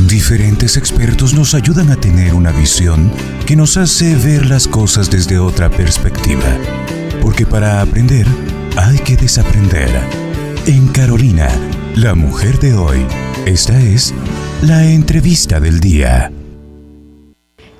Diferentes expertos nos ayudan a tener una visión que nos hace ver las cosas desde otra perspectiva. Porque para aprender, hay que desaprender. En Carolina, la mujer de hoy, esta es la entrevista del día.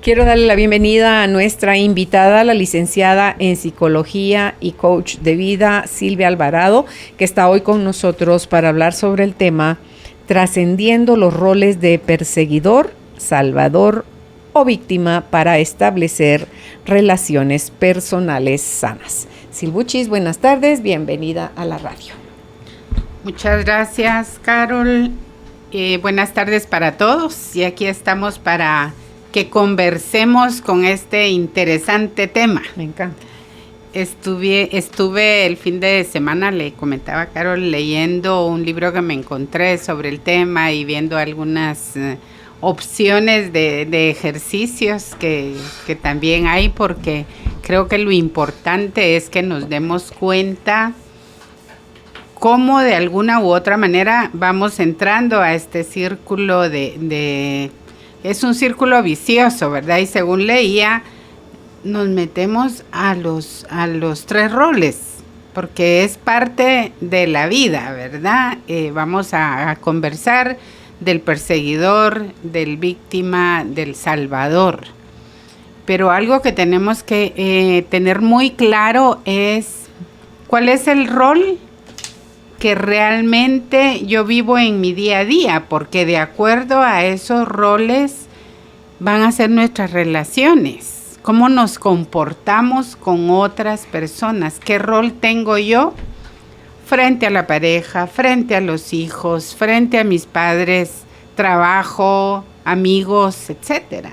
Quiero darle la bienvenida a nuestra invitada, la licenciada en psicología y coach de vida, Silvia Alvarado, que está hoy con nosotros para hablar sobre el tema trascendiendo los roles de perseguidor, salvador o víctima para establecer relaciones personales sanas. Silvuchis, buenas tardes, bienvenida a la radio. Muchas gracias, Carol. Buenas tardes para todos y aquí estamos para que conversemos con este interesante tema. Me encanta. Estuve el fin de semana, le comentaba a Carol, leyendo un libro que me encontré sobre el tema y viendo algunas opciones de ejercicios que también hay, porque creo que lo importante es que nos demos cuenta cómo de alguna u otra manera vamos entrando a este círculo es un círculo vicioso, ¿verdad? Y según leía, nos metemos a los tres roles, porque es parte de la vida, ¿verdad? Vamos a conversar del perseguidor, del víctima, del salvador. Pero algo que tenemos que tener muy claro es cuál es el rol que realmente yo vivo en mi día a día, porque de acuerdo a esos roles van a ser nuestras relaciones. ¿Cómo nos comportamos con otras personas? ¿Qué rol tengo yo frente a la pareja, frente a los hijos, frente a mis padres, trabajo, amigos, etcétera?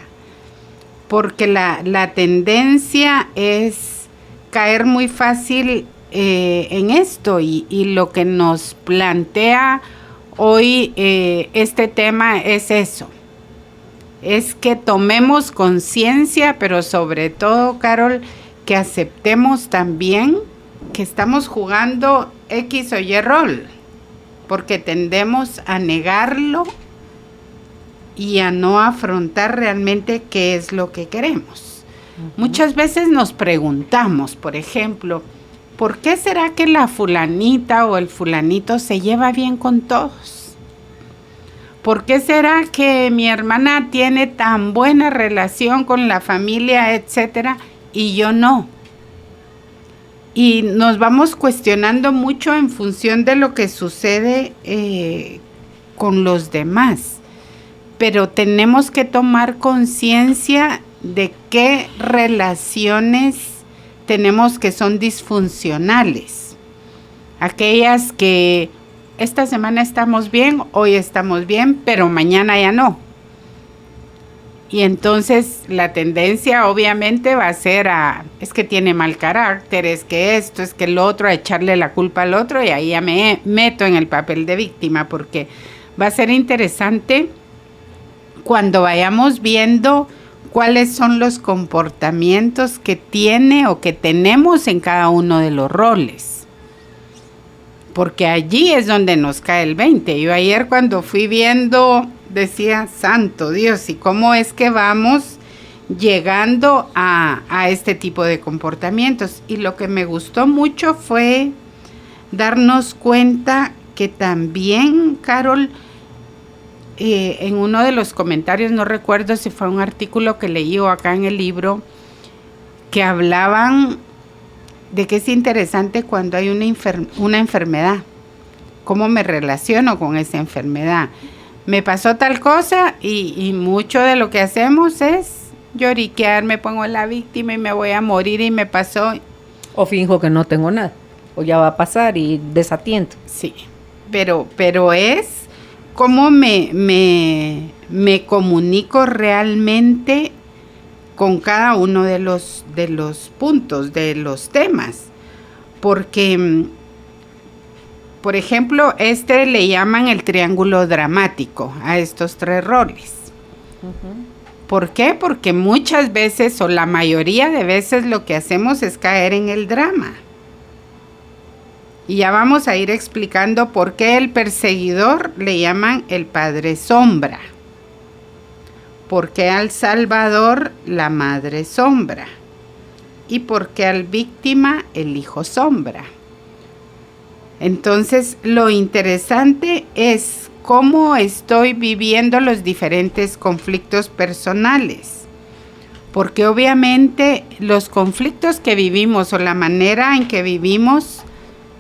Porque la tendencia es caer muy fácil en esto y lo que nos plantea hoy este tema es eso. Es que tomemos conciencia, pero sobre todo, Carol, que aceptemos también que estamos jugando X o Y rol, porque tendemos a negarlo y a no afrontar realmente qué es lo que queremos. Muchas veces nos preguntamos, por ejemplo, ¿por qué será que la fulanita o el fulanito se lleva bien con todos? ¿Por qué será que mi hermana tiene tan buena relación con la familia, etcétera, y yo no? Y nos vamos cuestionando mucho en función de lo que sucede con los demás. Pero tenemos que tomar conciencia de qué relaciones tenemos que son disfuncionales. Aquellas que esta semana estamos bien, hoy estamos bien, pero mañana ya no. Y entonces la tendencia obviamente va a ser es que tiene mal carácter, es que esto, es que lo otro, a echarle la culpa al otro, y ahí ya me meto en el papel de víctima, porque va a ser interesante cuando vayamos viendo cuáles son los comportamientos que tiene o que tenemos en cada uno de los roles. Porque allí es donde nos cae el 20. Yo ayer cuando fui viendo decía, santo Dios, ¿y cómo es que vamos llegando a este tipo de comportamientos? Y lo que me gustó mucho fue darnos cuenta que también, Carol, en uno de los comentarios, no recuerdo si fue un artículo que leí o acá en el libro, que hablaban de que es interesante cuando hay una enfermedad. ¿Cómo me relaciono con esa enfermedad? Me pasó tal cosa y mucho de lo que hacemos es lloriquear, me pongo la víctima y me voy a morir y me pasó. O finjo que no tengo nada, o ya va a pasar y desatiendo. Sí, pero es cómo me comunico realmente con cada uno de los puntos, de los temas. Porque, por ejemplo, le llaman el triángulo dramático a estos tres roles. ¿Por qué? Porque muchas veces, o la mayoría de veces, lo que hacemos es caer en el drama. Y ya vamos a ir explicando por qué el perseguidor le llaman el padre sombra. ¿por qué al Salvador la madre sombra? ¿Y por qué al víctima el hijo sombra? Entonces, lo interesante es cómo estoy viviendo los diferentes conflictos personales. Porque obviamente los conflictos que vivimos o la manera en que vivimos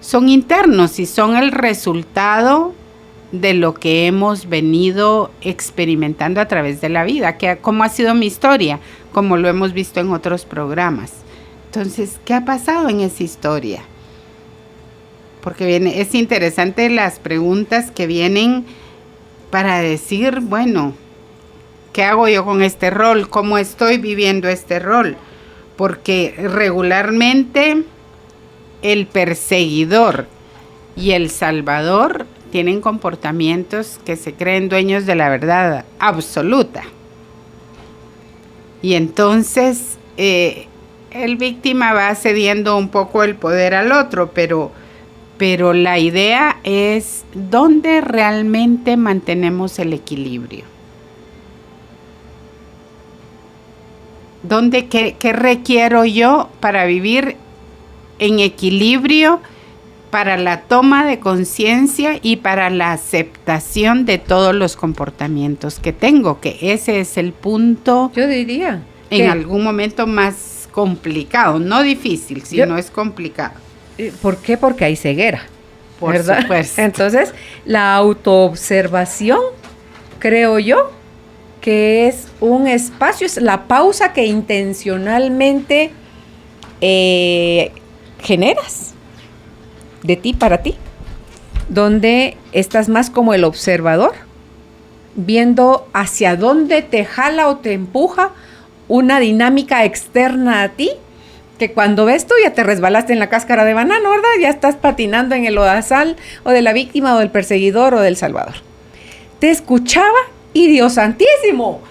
son internos y son el resultado de lo que hemos venido experimentando a través de la vida, cómo ha sido mi historia, como lo hemos visto en otros programas. Entonces, ¿qué ha pasado en esa historia? Porque es interesante las preguntas que vienen para decir, bueno, ¿qué hago yo con este rol? ¿Cómo estoy viviendo este rol? Porque regularmente el perseguidor y el salvador tienen comportamientos que se creen dueños de la verdad absoluta. Y entonces el víctima va cediendo un poco el poder al otro, pero la idea es dónde realmente mantenemos el equilibrio. ¿Qué requiero yo para vivir en equilibrio, para la toma de conciencia y para la aceptación de todos los comportamientos que tengo? Que ese es el punto, yo diría, en algún momento más complicado, no difícil, sino es complicado. ¿Por qué? Porque hay ceguera, por ¿verdad? Supuesto. Entonces, la autoobservación, creo yo, que es un espacio, es la pausa que intencionalmente generas de ti para ti, donde estás más como el observador, viendo hacia dónde te jala o te empuja una dinámica externa a ti, que cuando ves tú ya te resbalaste en la cáscara de banano, ¿verdad? Ya estás patinando en el lodazal o de la víctima o del perseguidor o del salvador. Te escuchaba y Dios santísimo.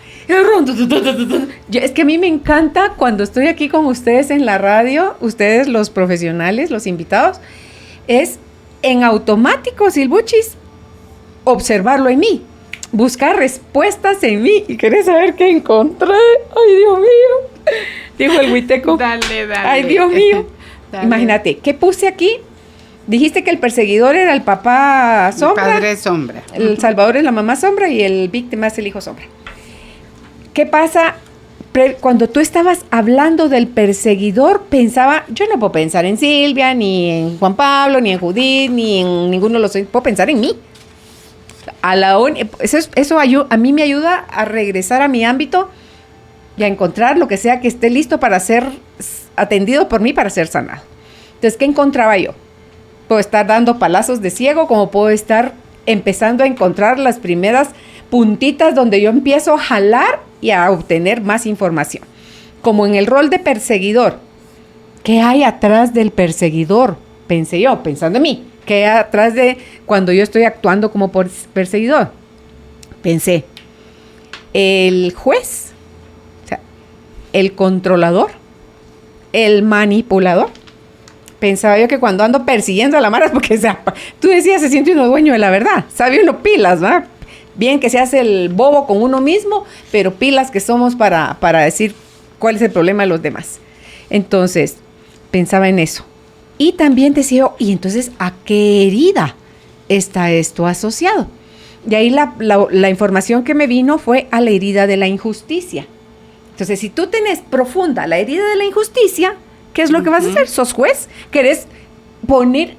Es que a mí me encanta cuando estoy aquí con ustedes en la radio, ustedes los profesionales, los invitados, es en automático, Silbuchis, observarlo en mí, buscar respuestas en mí. ¿Y querés saber qué encontré? ¡Ay, Dios mío! Dijo el huiteco. Dale. ¡Ay, Dios mío! Dale. Imagínate, ¿qué puse aquí? Dijiste que el perseguidor era el papá sombra. El padre sombra. El salvador es la mamá sombra y el víctima es el hijo sombra. ¿Qué pasa? Cuando tú estabas hablando del perseguidor, pensaba, yo no puedo pensar en Silvia, ni en Juan Pablo, ni en Judith, ni en ninguno de los... Puedo pensar en mí. Eso a mí me ayuda a regresar a mi ámbito y a encontrar lo que sea que esté listo para ser atendido por mí, para ser sanado. Entonces, ¿qué encontraba yo? Puedo estar dando palazos de ciego, como puedo estar empezando a encontrar las primeras puntitas donde yo empiezo a jalar y a obtener más información. Como en el rol de perseguidor. ¿Qué hay atrás del perseguidor? Pensé yo, pensando en mí. ¿Qué hay atrás de cuando yo estoy actuando como perseguidor? Pensé, el juez, o sea, el controlador, el manipulador. Pensaba yo que cuando ando persiguiendo a la mara es porque, o sea, tú decías, se siente uno dueño de la verdad. Sabe uno pilas, ¿verdad? Bien que se hace el bobo con uno mismo, pero pilas que somos para decir cuál es el problema de los demás. Entonces, pensaba en eso. Y también decía yo, ¿y entonces a qué herida está esto asociado? Y ahí la información que me vino fue a la herida de la injusticia. Entonces, si tú tenés profunda la herida de la injusticia, ¿qué es lo que vas a hacer? ¿Sos juez? ¿Querés poner,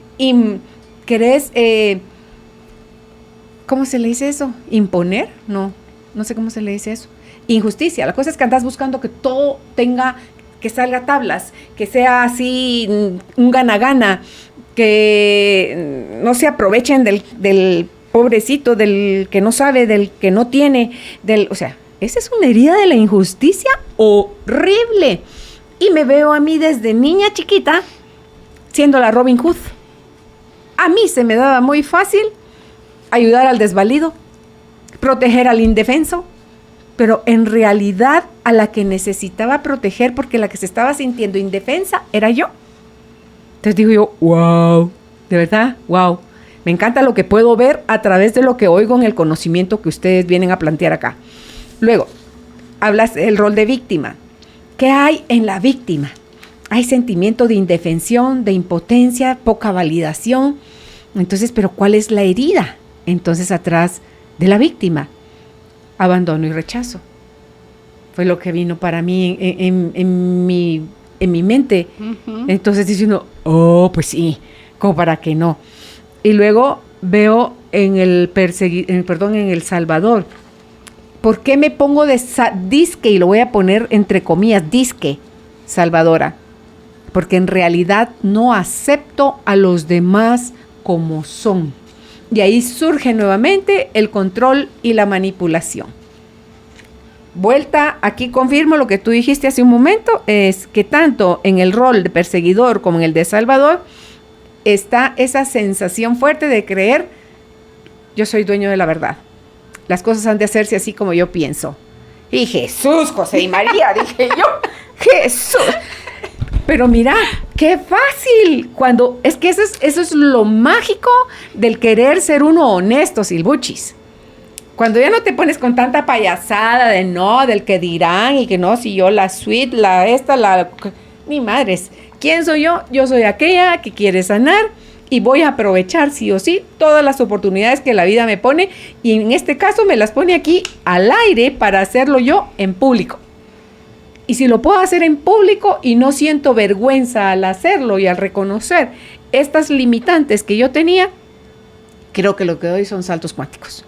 ¿cómo se le dice eso? ¿Imponer? No sé cómo se le dice eso. Injusticia. La cosa es que andas buscando que todo tenga, que salga a tablas, que sea así un gana-gana, que no se aprovechen del pobrecito, del que no sabe, del que no tiene, o sea, esa es una herida de la injusticia horrible. Y me veo a mí desde niña chiquita siendo la Robin Hood. A mí se me daba muy fácil ayudar al desvalido, proteger al indefenso, pero en realidad a la que necesitaba proteger, porque la que se estaba sintiendo indefensa era yo. Entonces digo yo, wow, de verdad, wow. Me encanta lo que puedo ver a través de lo que oigo en el conocimiento que ustedes vienen a plantear acá. Luego, hablas del rol de víctima. ¿Qué hay en la víctima? Hay sentimiento de indefensión, de impotencia, poca validación. Entonces, ¿pero cuál es la herida? Entonces, atrás de la víctima, abandono y rechazo. Fue lo que vino para mí en mi mente. Uh-huh. Entonces, diciendo, oh, pues sí, como para que no. Y luego veo en el Salvador. ¿Por qué me pongo de disque? Y lo voy a poner entre comillas, disque salvadora. Porque en realidad no acepto a los demás como son. Y ahí surge nuevamente el control y la manipulación. Vuelta, aquí confirmo lo que tú dijiste hace un momento, es que tanto en el rol de perseguidor como en el de salvador está esa sensación fuerte de creer, yo soy dueño de la verdad. Las cosas han de hacerse así como yo pienso. Y Jesús, José y María, dije yo, Jesús. Pero mira, qué fácil. Cuando es que eso es lo mágico del querer ser uno honesto, Silbuchis. Cuando ya no te pones con tanta payasada de no, del que dirán y que no, si yo la suite, ni madres. ¿Quién soy yo? Yo soy aquella que quiere sanar y voy a aprovechar sí o sí todas las oportunidades que la vida me pone y en este caso me las pone aquí al aire para hacerlo yo en público. Y si lo puedo hacer en público y no siento vergüenza al hacerlo y al reconocer estas limitantes que yo tenía, creo que lo que doy son saltos cuánticos.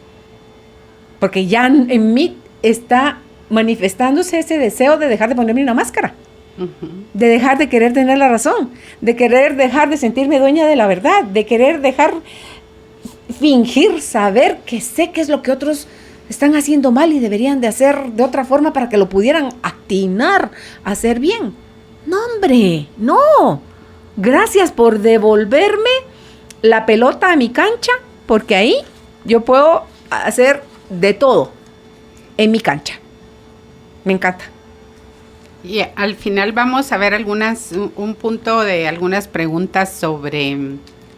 Porque ya en mí está manifestándose ese deseo de dejar de ponerme una máscara. De dejar de querer tener la razón, de querer dejar de sentirme dueña de la verdad, de querer dejar fingir saber que sé qué es lo que otros están haciendo mal y deberían de hacer de otra forma para que lo pudieran atinar a hacer bien. No, hombre, no. Gracias por devolverme la pelota a mi cancha, porque ahí yo puedo hacer de todo en mi cancha. Me encanta. Y al final vamos a ver un punto de algunas preguntas sobre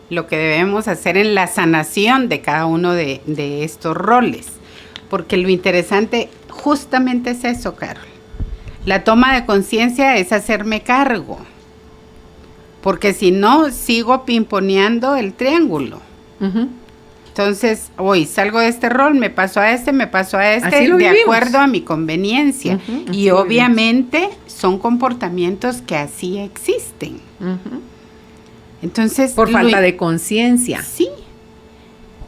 lo que debemos hacer en la sanación de cada uno de estos roles. Porque lo interesante justamente es eso, Carol. La toma de conciencia es hacerme cargo. Porque si no, sigo pimponeando el triángulo. Uh-huh. Entonces, hoy salgo de este rol, me paso a este, de acuerdo a mi conveniencia. Uh-huh, y obviamente son comportamientos que así existen. Uh-huh. Entonces, por falta de conciencia. Sí.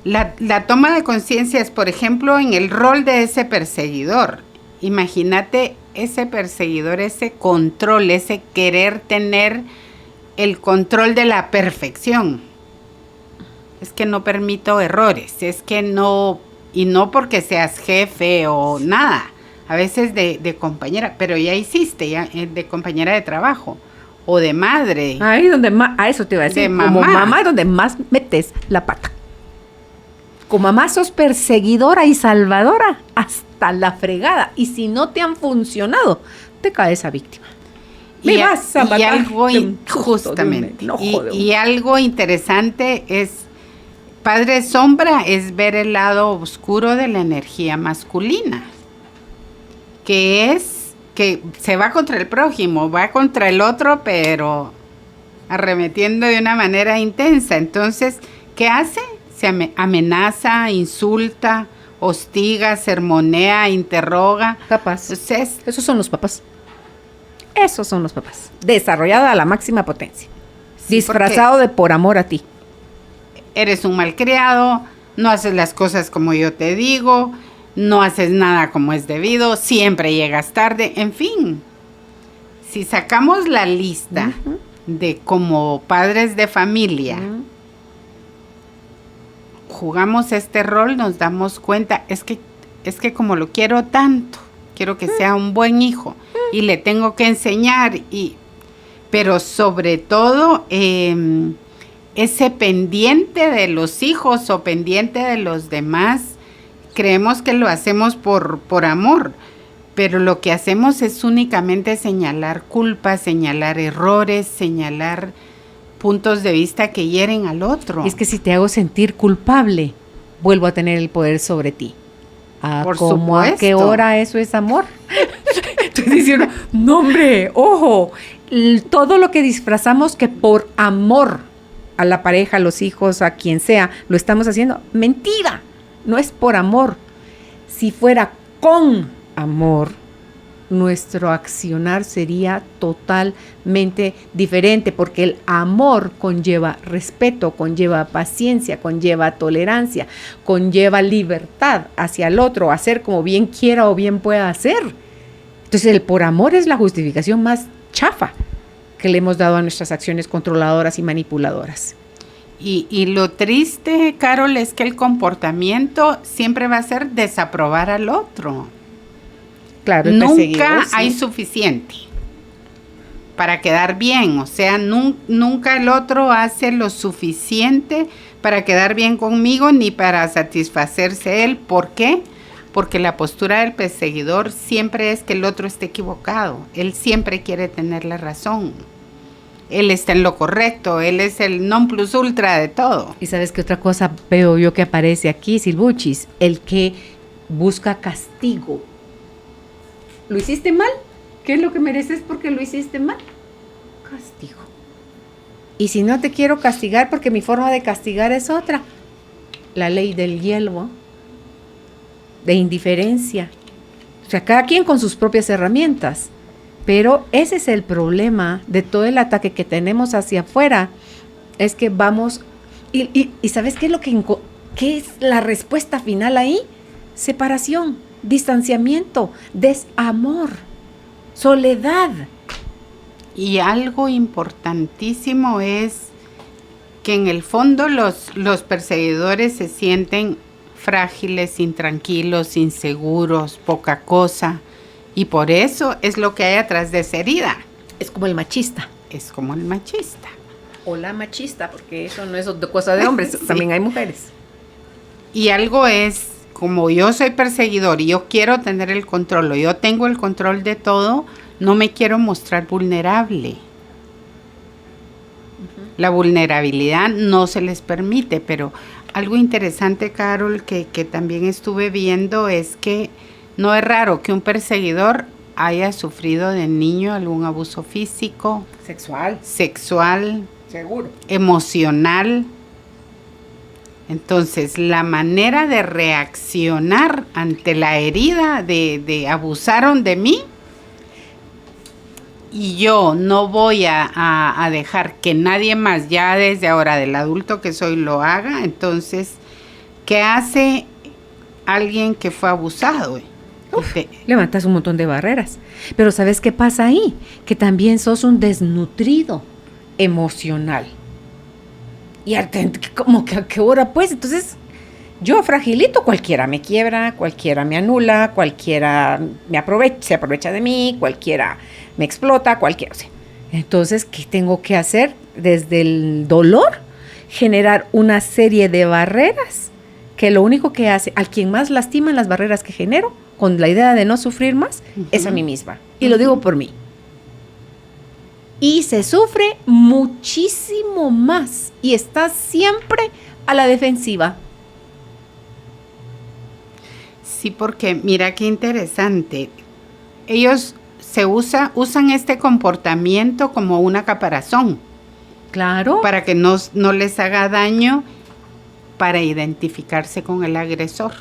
La toma de conciencia es, por ejemplo, en el rol de ese perseguidor. Imagínate ese perseguidor, ese control, ese querer tener el control de la perfección. Es que no permito errores, es que no, y no porque seas jefe o nada, a veces de compañera, pero ya hiciste, de compañera de trabajo, o de madre. Ahí donde más, a eso te iba a decir, como mamá es donde más metes la pata. Como mamá sos perseguidora y salvadora hasta la fregada, y si no te han funcionado, te caes a víctima. Y algo justamente, y algo interesante es, Padre Sombra es ver el lado oscuro de la energía masculina, que es que se va contra el prójimo, va contra el otro, pero arremetiendo de una manera intensa. Entonces, ¿qué hace? Se amenaza, insulta, hostiga, sermonea, interroga. Papás. Entonces, esos son los papás. Esos son los papás. Desarrollada a la máxima potencia. Sí, disfrazado de por amor a ti. Eres un malcriado, no haces las cosas como yo te digo, no haces nada como es debido, siempre llegas tarde, en fin. Si sacamos la lista uh-huh. de como padres de familia, uh-huh. jugamos este rol, nos damos cuenta, es que como lo quiero tanto, quiero que uh-huh. sea un buen hijo uh-huh. y le tengo que enseñar, pero sobre todo ese pendiente de los hijos o pendiente de los demás, creemos que lo hacemos por amor, pero lo que hacemos es únicamente señalar culpas, señalar errores, señalar puntos de vista que hieren al otro. Es que si te hago sentir culpable, vuelvo a tener el poder sobre ti. Por supuesto. ¿A qué hora eso es amor? Entonces dice uno, no hombre, ojo, todo lo que disfrazamos que por amor a la pareja, a los hijos, a quien sea, lo estamos haciendo, mentira, no es por amor. Si fuera con amor, nuestro accionar sería totalmente diferente, porque el amor conlleva respeto, conlleva paciencia, conlleva tolerancia, conlleva libertad hacia el otro, hacer como bien quiera o bien pueda hacer. Entonces el por amor es la justificación más chafa que le hemos dado a nuestras acciones controladoras y manipuladoras. Y lo triste, Carol, es que el comportamiento siempre va a ser desaprobar al otro. Claro, nunca hay suficiente para quedar bien, o sea, nunca el otro hace lo suficiente para quedar bien conmigo ni para satisfacerse él. ¿Por qué? Porque la postura del perseguidor siempre es que el otro esté equivocado, él siempre quiere tener la razón, él está en lo correcto, él es el non plus ultra de todo. Y ¿sabes qué otra cosa veo yo que aparece aquí, Silvuchis? El que busca castigo. ¿Lo hiciste mal? ¿Qué es lo que mereces porque lo hiciste mal? Castigo. Y si no te quiero castigar porque mi forma de castigar es otra, la ley del hielo, de indiferencia. O sea, cada quien con sus propias herramientas. Pero ese es el problema de todo el ataque que tenemos hacia afuera. Es que vamos... ¿Y sabes qué es qué es la respuesta final ahí? Separación, distanciamiento, desamor, soledad. Y algo importantísimo es que en el fondo los perseguidores se sienten frágiles, intranquilos, inseguros, poca cosa. Y por eso es lo que hay atrás de esa herida. Es como el machista. Es como el machista. O la machista, porque eso no es cosa de hombres, sí. También hay mujeres. Y algo es, como yo soy perseguidor y yo quiero tener el control, o yo tengo el control de todo, no me quiero mostrar vulnerable. La vulnerabilidad no se les permite, pero algo interesante, Carol, que también estuve viendo es que no es raro que un perseguidor haya sufrido de niño algún abuso físico, sexual, seguro, emocional. Entonces, la manera de reaccionar ante la herida de abusaron de mí, y yo no voy a dejar que nadie más, ya desde ahora del adulto que soy, lo haga. Entonces, ¿qué hace alguien que fue abusado? Levantas un montón de barreras. Pero ¿sabes qué pasa ahí? Que también sos un desnutrido emocional. Y como que a qué hora pues, entonces yo fragilito, cualquiera me quiebra, cualquiera me anula, cualquiera se aprovecha de mí, cualquiera me explota, cualquiera. O sea, entonces, ¿qué tengo que hacer? Desde el dolor, generar una serie de barreras que lo único que hace, al quien más lastima en las barreras que genero, con la idea de no sufrir más, es a mí misma. Y lo digo por mí. Y se sufre muchísimo más y está siempre a la defensiva. Sí, porque mira qué interesante. Ellos usan este comportamiento como una caparazón. Claro. Para que no les haga daño, para identificarse con el agresor.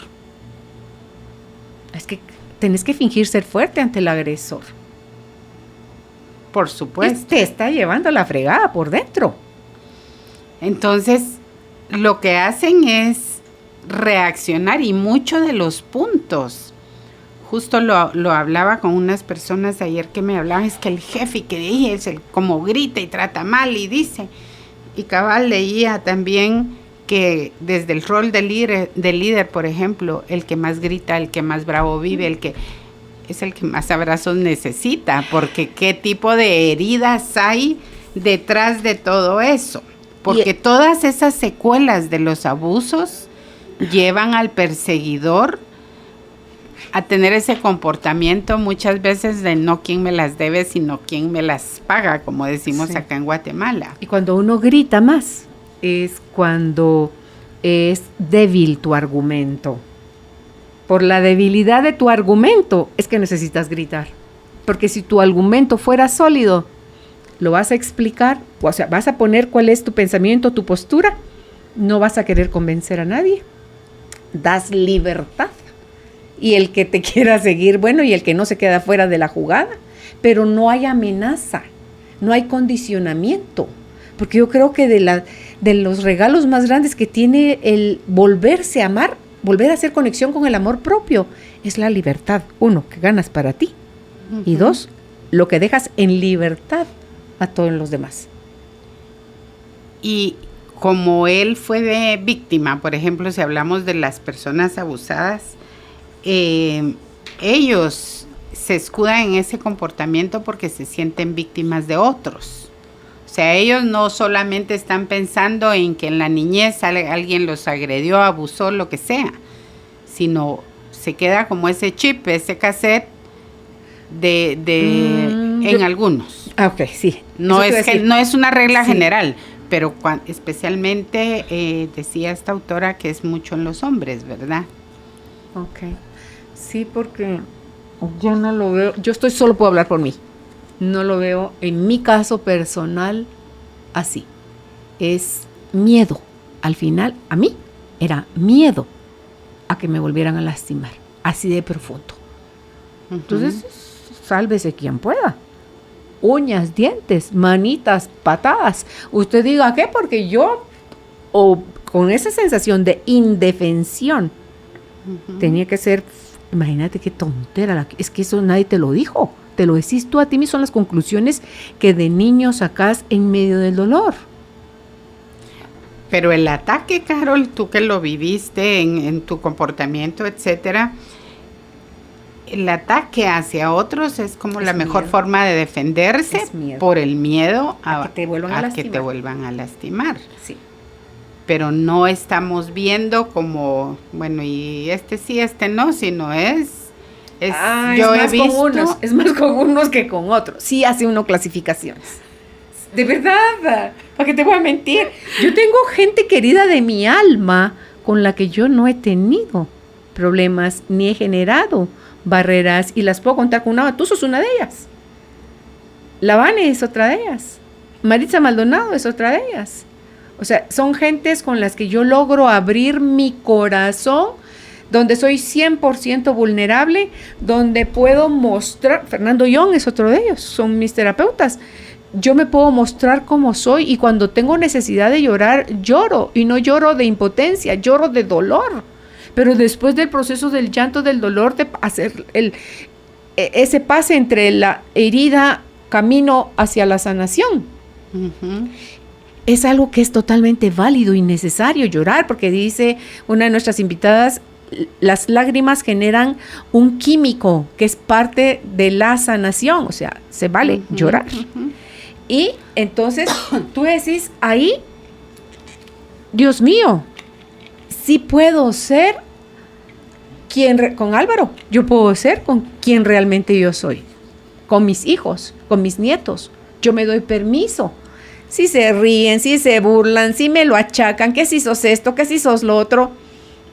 Es que tenés que fingir ser fuerte ante el agresor. Por supuesto. Te está llevando la fregada por dentro. Entonces, lo que hacen es reaccionar, y muchos de los puntos, justo lo hablaba con unas personas ayer que me hablaban, es que el jefe que dije es el como grita y trata mal y dice, y cabal leía también que desde el rol de líder, por ejemplo, el que más grita, el que más bravo vive, el que es el que más abrazos necesita, porque qué tipo de heridas hay detrás de todo eso, porque todas esas secuelas de los abusos llevan al perseguidor a tener ese comportamiento muchas veces de no quién me las debe, sino quién me las paga, como decimos acá en Guatemala. Y cuando uno grita más, es cuando es débil tu argumento. Por la debilidad de tu argumento es que necesitas gritar. Porque si tu argumento fuera sólido, lo vas a explicar, o sea, vas a poner cuál es tu pensamiento, tu postura, no vas a querer convencer a nadie. Das libertad. Y el que te quiera seguir, bueno, y el que no se queda fuera de la jugada. Pero no hay amenaza, no hay condicionamiento. Porque yo creo que de los regalos más grandes que tiene el volverse a amar, volver a hacer conexión con el amor propio, es la libertad. 1, que ganas para ti. Uh-huh. Y 2, lo que dejas en libertad a todos los demás. Y como él fue de víctima, por ejemplo, si hablamos de las personas abusadas, ellos se escudan en ese comportamiento porque se sienten víctimas de otros. O sea, ellos no solamente están pensando en que en la niñez alguien los agredió, abusó, lo que sea, sino se queda como ese chip, ese cassette en algunos. Ok, sí. No es una regla general, pero especialmente decía esta autora que es mucho en los hombres, ¿verdad? Ok. Sí, porque yo no lo veo, solo puedo hablar por mí. No lo veo en mi caso personal así. Es miedo. Al final, a mí era miedo a que me volvieran a lastimar. Así de profundo. Uh-huh. Entonces, sálvese quien pueda. Uñas, dientes, manitas, patadas. Usted diga, ¿qué? Porque yo, o con esa sensación de indefensión, tenía que ser, imagínate qué tontera, es que eso nadie te lo dijo. Te lo decís tú a ti mismo, son las conclusiones que de niño sacás en medio del dolor. Pero el ataque, Carol, tú que lo viviste en tu comportamiento, etcétera, el ataque hacia otros es como la mejor forma de defenderse por el miedo a que te vuelvan a lastimar. Sí. Pero no estamos viendo como, bueno, y este sí, este no, sino yo he visto. Es más con unos que con otros. Sí hace uno clasificaciones. De verdad, ¿para qué te voy a mentir? Yo tengo gente querida de mi alma con la que yo no he tenido problemas ni he generado barreras y las puedo contar con una. Tú sos una de ellas. La Vane es otra de ellas. Maritza Maldonado es otra de ellas. O sea, son gentes con las que yo logro abrir mi corazón, donde soy 100% vulnerable, donde puedo mostrar. Fernando Young es otro de ellos, son mis terapeutas. Yo me puedo mostrar como soy y cuando tengo necesidad de llorar, lloro. Y no lloro de impotencia, lloro de dolor. Pero después del proceso del llanto, del dolor, de hacer ese pase entre la herida, camino hacia la sanación. Uh-huh. Es algo que es totalmente válido y necesario llorar, porque dice una de nuestras invitadas, las lágrimas generan un químico que es parte de la sanación, o sea, se vale llorar. Uh-huh. Y entonces tú decís, ahí, Dios mío, sí puedo ser con Álvaro, yo puedo ser con quien realmente yo soy, con mis hijos, con mis nietos, yo me doy permiso. Si se ríen, si se burlan, si me lo achacan, que si sos esto, que si sos lo otro,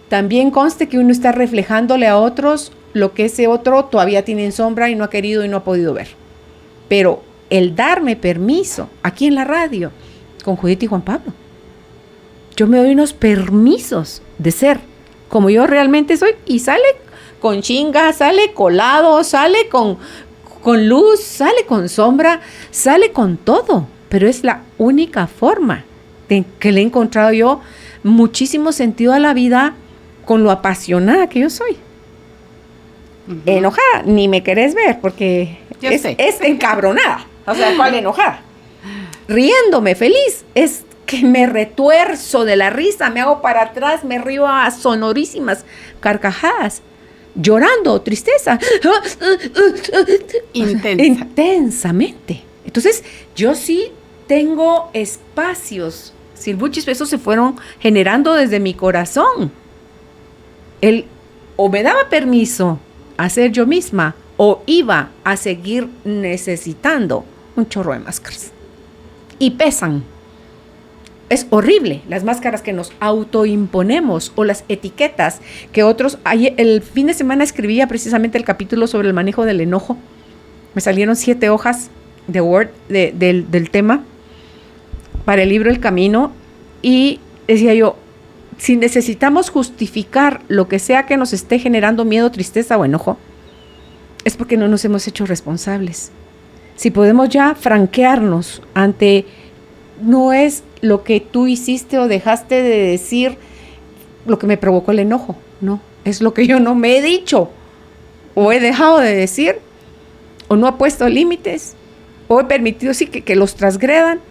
también conste que uno está reflejándole a otros lo que ese otro todavía tiene en sombra y no ha querido y no ha podido ver. Pero el darme permiso, aquí en la radio, con Judith y Juan Pablo, yo me doy unos permisos de ser como yo realmente soy y sale con chinga, sale colado, sale con luz, sale con sombra, sale con todo. Pero es la única forma que le he encontrado yo muchísimo sentido a la vida con lo apasionada que yo soy. Uh-huh. Enojada, ni me querés ver porque es encabronada. O sea, ¿cuál enojada? Riéndome, feliz. Es que me retuerzo de la risa, me hago para atrás, me río a sonorísimas carcajadas. Llorando, tristeza. Intensamente. Entonces, yo sí tengo espacios, Silvuchis, esos se fueron generando desde mi corazón. O me daba permiso a ser yo misma, o iba a seguir necesitando un chorro de máscaras. Y pesan. Es horrible las máscaras que nos autoimponemos o las etiquetas que otros. El fin de semana escribía precisamente el capítulo sobre el manejo del enojo. me salieron 7 hojas de Word del tema para el libro El Camino, y decía yo, si necesitamos justificar lo que sea que nos esté generando miedo, tristeza o enojo, es porque no nos hemos hecho responsables. Si podemos ya franquearnos ante, no es lo que tú hiciste o dejaste de decir lo que me provocó el enojo, no, es lo que yo no me he dicho, o he dejado de decir, o no he puesto límites, o he permitido sí que los transgredan,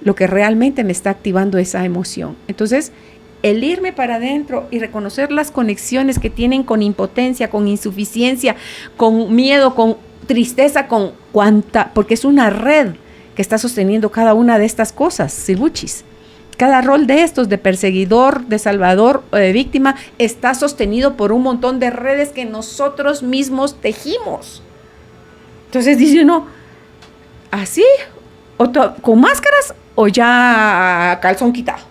lo que realmente me está activando esa emoción. Entonces, el irme para adentro y reconocer las conexiones que tienen con impotencia, con insuficiencia, con miedo, con tristeza, con cuanta, porque es una red que está sosteniendo cada una de estas cosas, Silbuchis. Cada rol de estos, de perseguidor, de salvador o de víctima, está sostenido por un montón de redes que nosotros mismos tejimos. Entonces dice uno, ¿así? ¿O con máscaras o ya calzón quitado?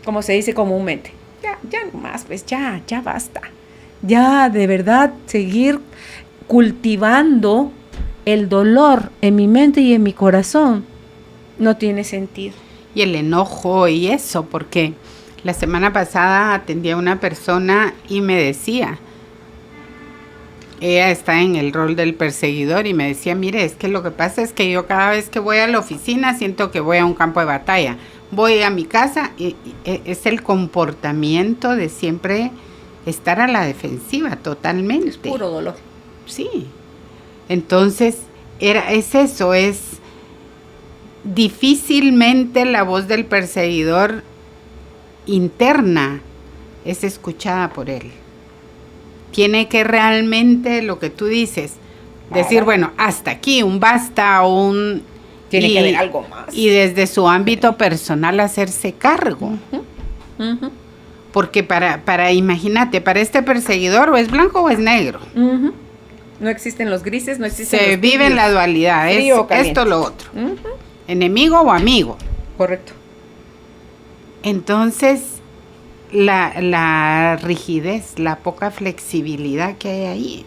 Como se dice comúnmente. Ya más, pues ya basta. Ya de verdad seguir cultivando el dolor en mi mente y en mi corazón no tiene sentido. Y el enojo y eso, porque la semana pasada atendí a una persona y me decía, ella está en el rol del perseguidor y me decía, mire, es que lo que pasa es que yo cada vez que voy a la oficina siento que voy a un campo de batalla. Voy a mi casa y es el comportamiento de siempre estar a la defensiva totalmente. Es puro dolor. Sí. Entonces, es eso, es difícilmente la voz del perseguidor interna es escuchada por él. Tiene que realmente, lo que tú dices, decir, bueno, hasta aquí, un basta, tiene que haber algo más. Y desde su ámbito personal hacerse cargo. Uh-huh. Uh-huh. Porque imagínate, para este perseguidor o es blanco o es negro. Uh-huh. No existen los grises, no existen Se los vive en la dualidad, es esto lo otro. Uh-huh. Enemigo o amigo. Correcto. Entonces, la rigidez, la poca flexibilidad que hay ahí.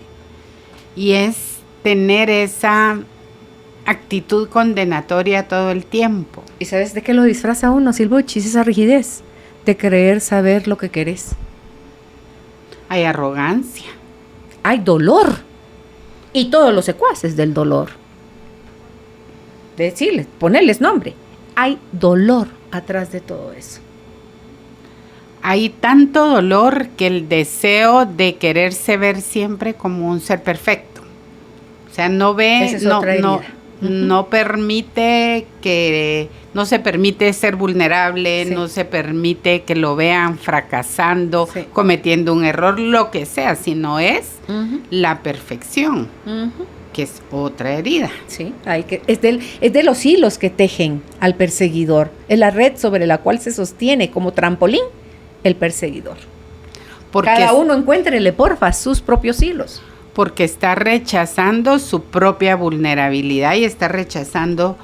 Y es tener esa actitud condenatoria todo el tiempo. ¿Y sabes de qué lo disfraza uno, Silbuchis? Esa rigidez de creer saber lo que querés. Hay arrogancia. Hay dolor. Y todos los secuaces del dolor. Decirles, ponerles nombre. Hay dolor atrás de todo eso. Hay tanto dolor que el deseo de quererse ver siempre como un ser perfecto. O sea, no ve, no permite que, no se permite ser vulnerable, sí. No se permite que lo vean fracasando, sí. Cometiendo un error, lo que sea, sino es la perfección, que es otra herida. Sí, es de los hilos que tejen al perseguidor, es la red sobre la cual se sostiene como trampolín el perseguidor. Porque cada uno encuéntrele, porfa, sus propios hilos. Porque está rechazando su propia vulnerabilidad y está rechazando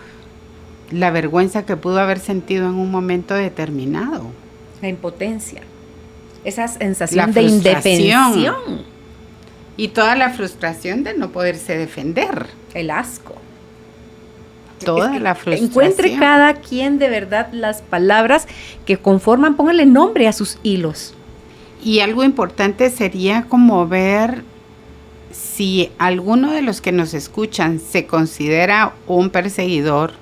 la vergüenza que pudo haber sentido en un momento determinado. La impotencia, esa sensación de indefensión. Y toda la frustración de no poderse defender. El asco. Toda la frustración. Encuentre cada quien de verdad las palabras que conforman, póngale nombre a sus hilos. Y algo importante sería como ver si alguno de los que nos escuchan se considera un perseguidor,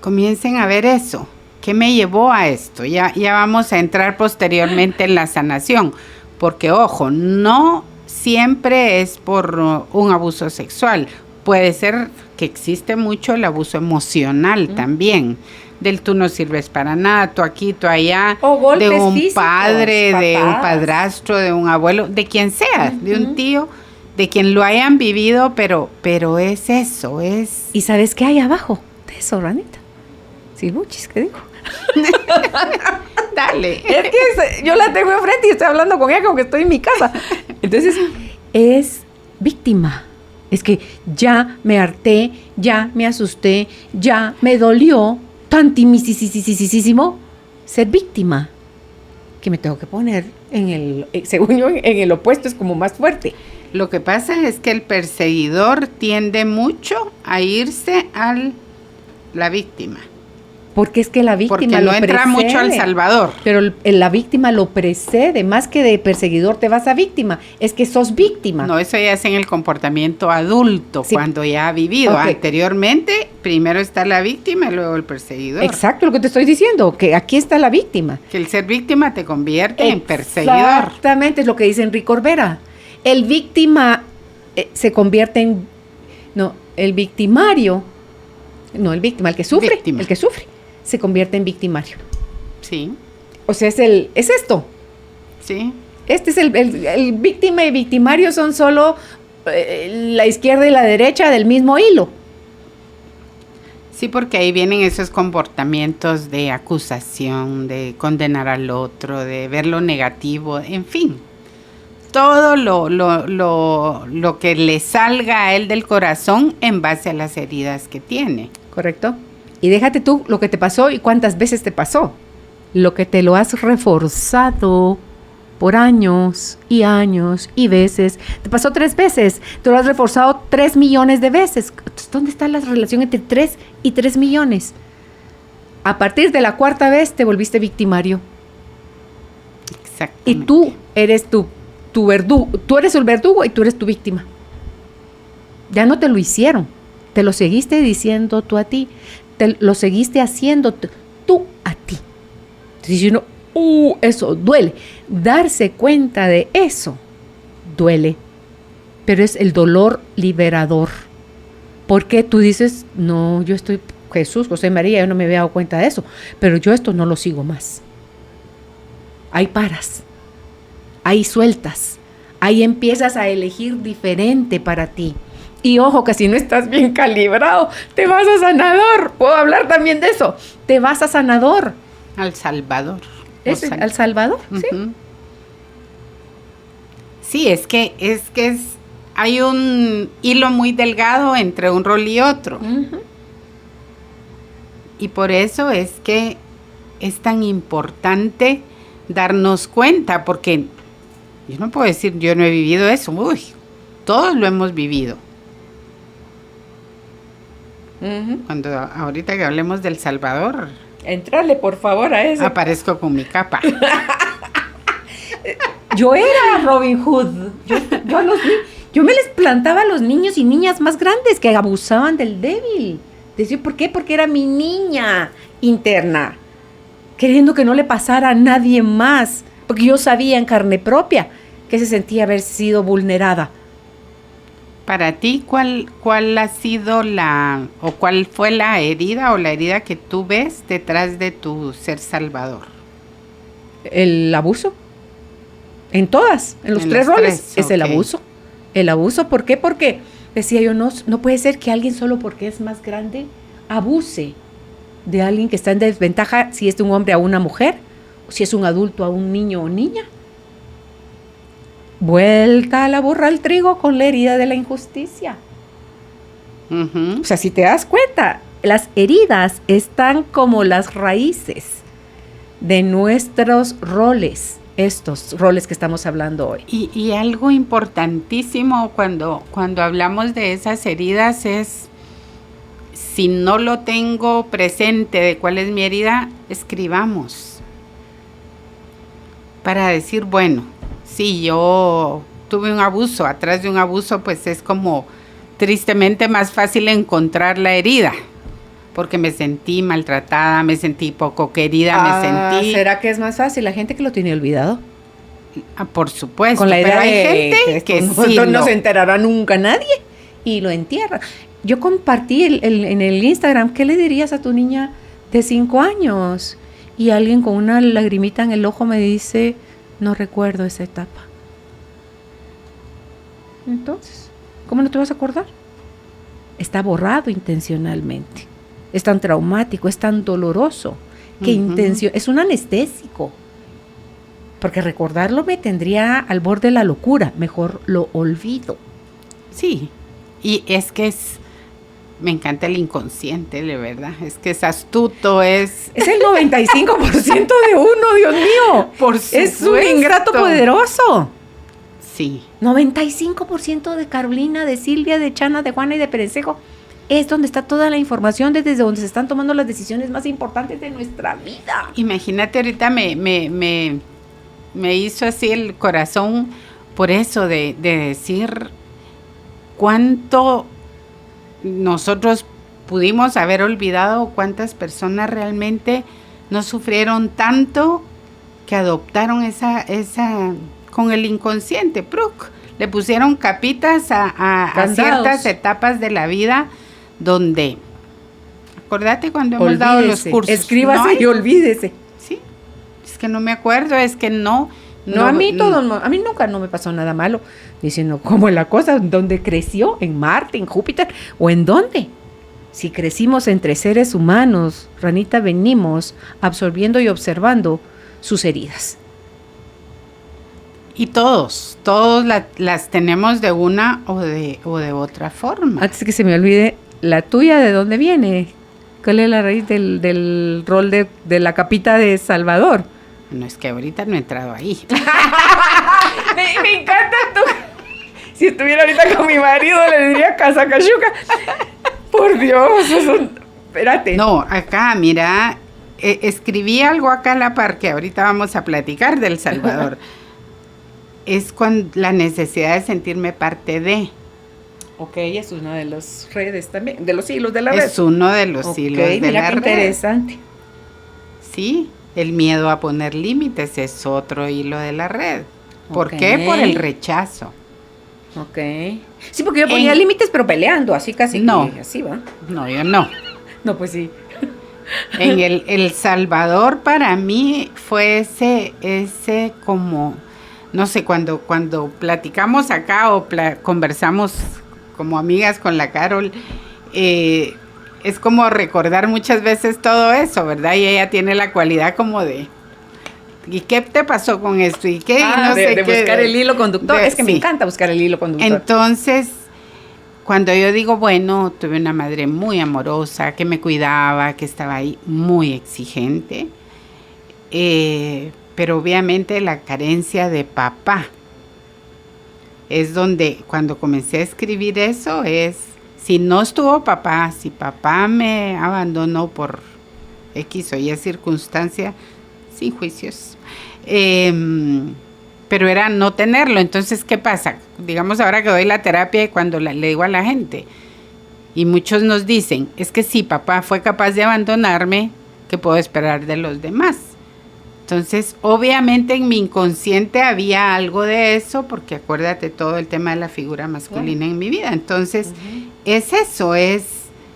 comiencen a ver eso. ¿Qué me llevó a esto? Ya vamos a entrar posteriormente en la sanación, porque ojo, no siempre es por un abuso sexual. Puede ser que existe mucho el abuso emocional también. Del tú no sirves para nada, tú aquí, tú allá, de un físicos, padre, patadas. De un padrastro, de un abuelo, de quien sea, de un tío, de quien lo hayan vivido, pero es eso, es... ¿Y sabes qué hay abajo de eso, Ranita? Silbuchis, ¿qué digo? Dale. Es que yo la tengo enfrente y estoy hablando con ella como que estoy en mi casa. Entonces, es víctima. Es que ya me harté, ya me asusté, ya me dolió tantísimo ser víctima, que me tengo que poner según yo, en el opuesto es como más fuerte. Lo que pasa es que el perseguidor tiende mucho a irse a la víctima. Porque es que la víctima porque no entra mucho al salvador. Pero la víctima lo precede, más que de perseguidor te vas a víctima, es que sos víctima. No, eso ya es en el comportamiento adulto, sí. Cuando ya ha vivido. Okay. Anteriormente, primero está la víctima y luego el perseguidor. Exacto, lo que te estoy diciendo, que aquí está la víctima. Que el ser víctima te convierte en perseguidor. Exactamente, es lo que dice Enrique Orbera. El víctima se convierte en... No, el victimario... No, el víctima, el que sufre. Víctima. El que sufre se convierte en victimario. Sí. O sea, es esto. Sí. Este es el víctima y victimario son solo la izquierda y la derecha del mismo hilo. Sí, porque ahí vienen esos comportamientos de acusación, de condenar al otro, de ver lo negativo, en fin. Todo lo que le salga a él del corazón en base a las heridas que tiene. Correcto. Y déjate tú lo que te pasó y cuántas veces te pasó. Lo que te lo has reforzado por años y veces. Te pasó 3 veces. Te lo has reforzado 3 millones de veces. ¿Dónde está la relación entre 3 y 3 millones? A partir de la 4ª vez te volviste victimario. Exactamente. Y tú eres tu verdugo. Tú eres el verdugo y tú eres tu víctima. Ya no te lo hicieron. Te lo seguiste diciendo tú a ti. Te lo seguiste haciendo tú a ti. Diciendo, eso duele. Darse cuenta de eso duele. Pero es el dolor liberador. Porque tú dices, no, yo estoy, Jesús, José María, yo no me había dado cuenta de eso. Pero yo esto no lo sigo más. Ahí paras. Ahí sueltas. Ahí empiezas a elegir diferente para ti. Y ojo, que si no estás bien calibrado, te vas a sanador. Puedo hablar también de eso. Te vas a sanador. Al Salvador. ¿Al Salvador? Uh-huh. Sí. Sí, es que hay un hilo muy delgado entre un rol y otro. Uh-huh. Y por eso es que es tan importante darnos cuenta, porque yo no puedo decir, yo no he vivido eso. Uy, todos lo hemos vivido. Uh-huh. Cuando ahorita que hablemos del Salvador, entrale por favor a eso. Aparezco con mi capa. Yo era Robin Hood. Yo me les plantaba a los niños y niñas más grandes que abusaban del débil. Decía, ¿por qué? Porque era mi niña interna, queriendo que no le pasara a nadie más, porque yo sabía en carne propia que se sentía haber sido vulnerada. Para ti, ¿cuál ha sido cuál fue la herida o la herida que tú ves detrás de tu ser salvador? El abuso. En todas, en los 3 roles, es el abuso. El abuso, ¿por qué? Porque decía yo, no puede ser que alguien solo porque es más grande abuse de alguien que está en desventaja, si es de un hombre a una mujer, o si es un adulto a un niño o niña. Vuelta a la burra al trigo con la herida de la injusticia. Uh-huh. O sea, si te das cuenta, las heridas están como las raíces de nuestros roles, estos roles que estamos hablando hoy. Y algo importantísimo cuando hablamos de esas heridas es, si no lo tengo presente de cuál es mi herida, escribamos. Para decir, bueno, si yo tuve un abuso, atrás de un abuso, pues es como tristemente más fácil encontrar la herida, porque me sentí maltratada, me sentí poco querida, me sentí... ¿Será que es más fácil? La gente que lo tiene olvidado. Por supuesto, con la idea pero hay de gente que sí no se enterará nunca nadie y lo entierra. Yo compartí en el Instagram, ¿qué le dirías a tu niña de 5 años? Y alguien con una lagrimita en el ojo me dice, no recuerdo esa etapa. Entonces, ¿cómo no te vas a acordar? Está borrado intencionalmente. Es tan traumático, es tan doloroso, que es un anestésico. Porque recordarlo me tendría al borde de la locura. Mejor lo olvido. Sí, y es que me encanta el inconsciente, de verdad. Es que es astuto, es el 95% de uno, Dios mío. Por supuesto. Es un ingrato poderoso. Sí. 95% de Carolina, de Silvia, de Chana, de Juana y de Perencejo es donde está toda la información, desde donde se están tomando las decisiones más importantes de nuestra vida. Imagínate, ahorita me hizo así el corazón por eso de decir cuánto nosotros pudimos haber olvidado, cuántas personas realmente no sufrieron tanto que adoptaron esa con el inconsciente, ¡pruc! Le pusieron capitas a ciertas etapas de la vida donde, acordate cuando hemos dado los cursos. Escríbase y olvídese. Sí, es que no me acuerdo, es que no. A mí nunca no me pasó nada malo, diciendo cómo es la cosa, ¿dónde creció? ¿En Marte, en Júpiter o en dónde? Si crecimos entre seres humanos, Ranita, venimos absorbiendo y observando sus heridas. Y todos las tenemos de una o de otra forma. Antes que se me olvide, ¿la tuya de dónde viene? ¿Cuál es la raíz del rol de la capita de Salvador? No, es que ahorita no he entrado ahí. me encanta tú. Si estuviera ahorita con mi marido, le diría casa cachuca. Por Dios, espérate. No, acá, mira, escribí algo acá a la par que ahorita vamos a platicar del Salvador. Es con la necesidad de sentirme parte de. Ok, es una de las redes también, de los hilos de la red. Es uno de los hilos de la red. Interesante. Sí, el miedo a poner límites es otro hilo de la red. ¿Por qué? Por el rechazo. Ok. Sí, porque yo ponía límites, pero peleando, así casi. No. Así va. No, yo no. No, pues sí. En el Salvador para mí fue ese como, no sé, cuando platicamos acá o conversamos como amigas con la Carol, es como recordar muchas veces todo eso, ¿verdad? Y ella tiene la cualidad como de, ¿y qué te pasó con esto? ¿Y qué? De buscar el hilo conductor. Es que me encanta buscar el hilo conductor. Entonces, cuando yo digo, bueno, tuve una madre muy amorosa, que me cuidaba, que estaba ahí, muy exigente, pero obviamente la carencia de papá es donde, cuando comencé a escribir eso, si no estuvo papá, si papá me abandonó por X o Y circunstancia, sin juicios, pero era no tenerlo. Entonces, ¿qué pasa? Digamos ahora que doy la terapia y cuando le digo a la gente, y muchos nos dicen, es que si papá fue capaz de abandonarme, ¿qué puedo esperar de los demás? Entonces, obviamente en mi inconsciente había algo de eso, porque acuérdate todo el tema de la figura masculina en mi vida. Entonces, es eso,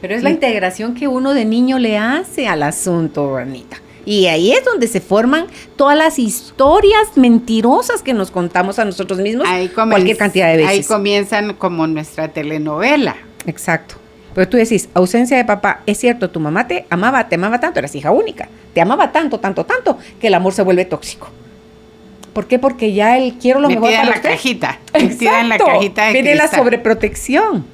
Pero es la integración que uno de niño le hace al asunto, Ranita. Y ahí es donde se forman todas las historias mentirosas que nos contamos a nosotros mismos cualquier cantidad de veces. Ahí comienzan como nuestra telenovela. Exacto. Pero tú decís, ausencia de papá, es cierto, tu mamá te amaba tanto, eras hija única, te amaba tanto, que el amor se vuelve tóxico. ¿Por qué? Porque ya el quiero lo mejor para usted. Metida en la cajita de viene cristal. La sobreprotección.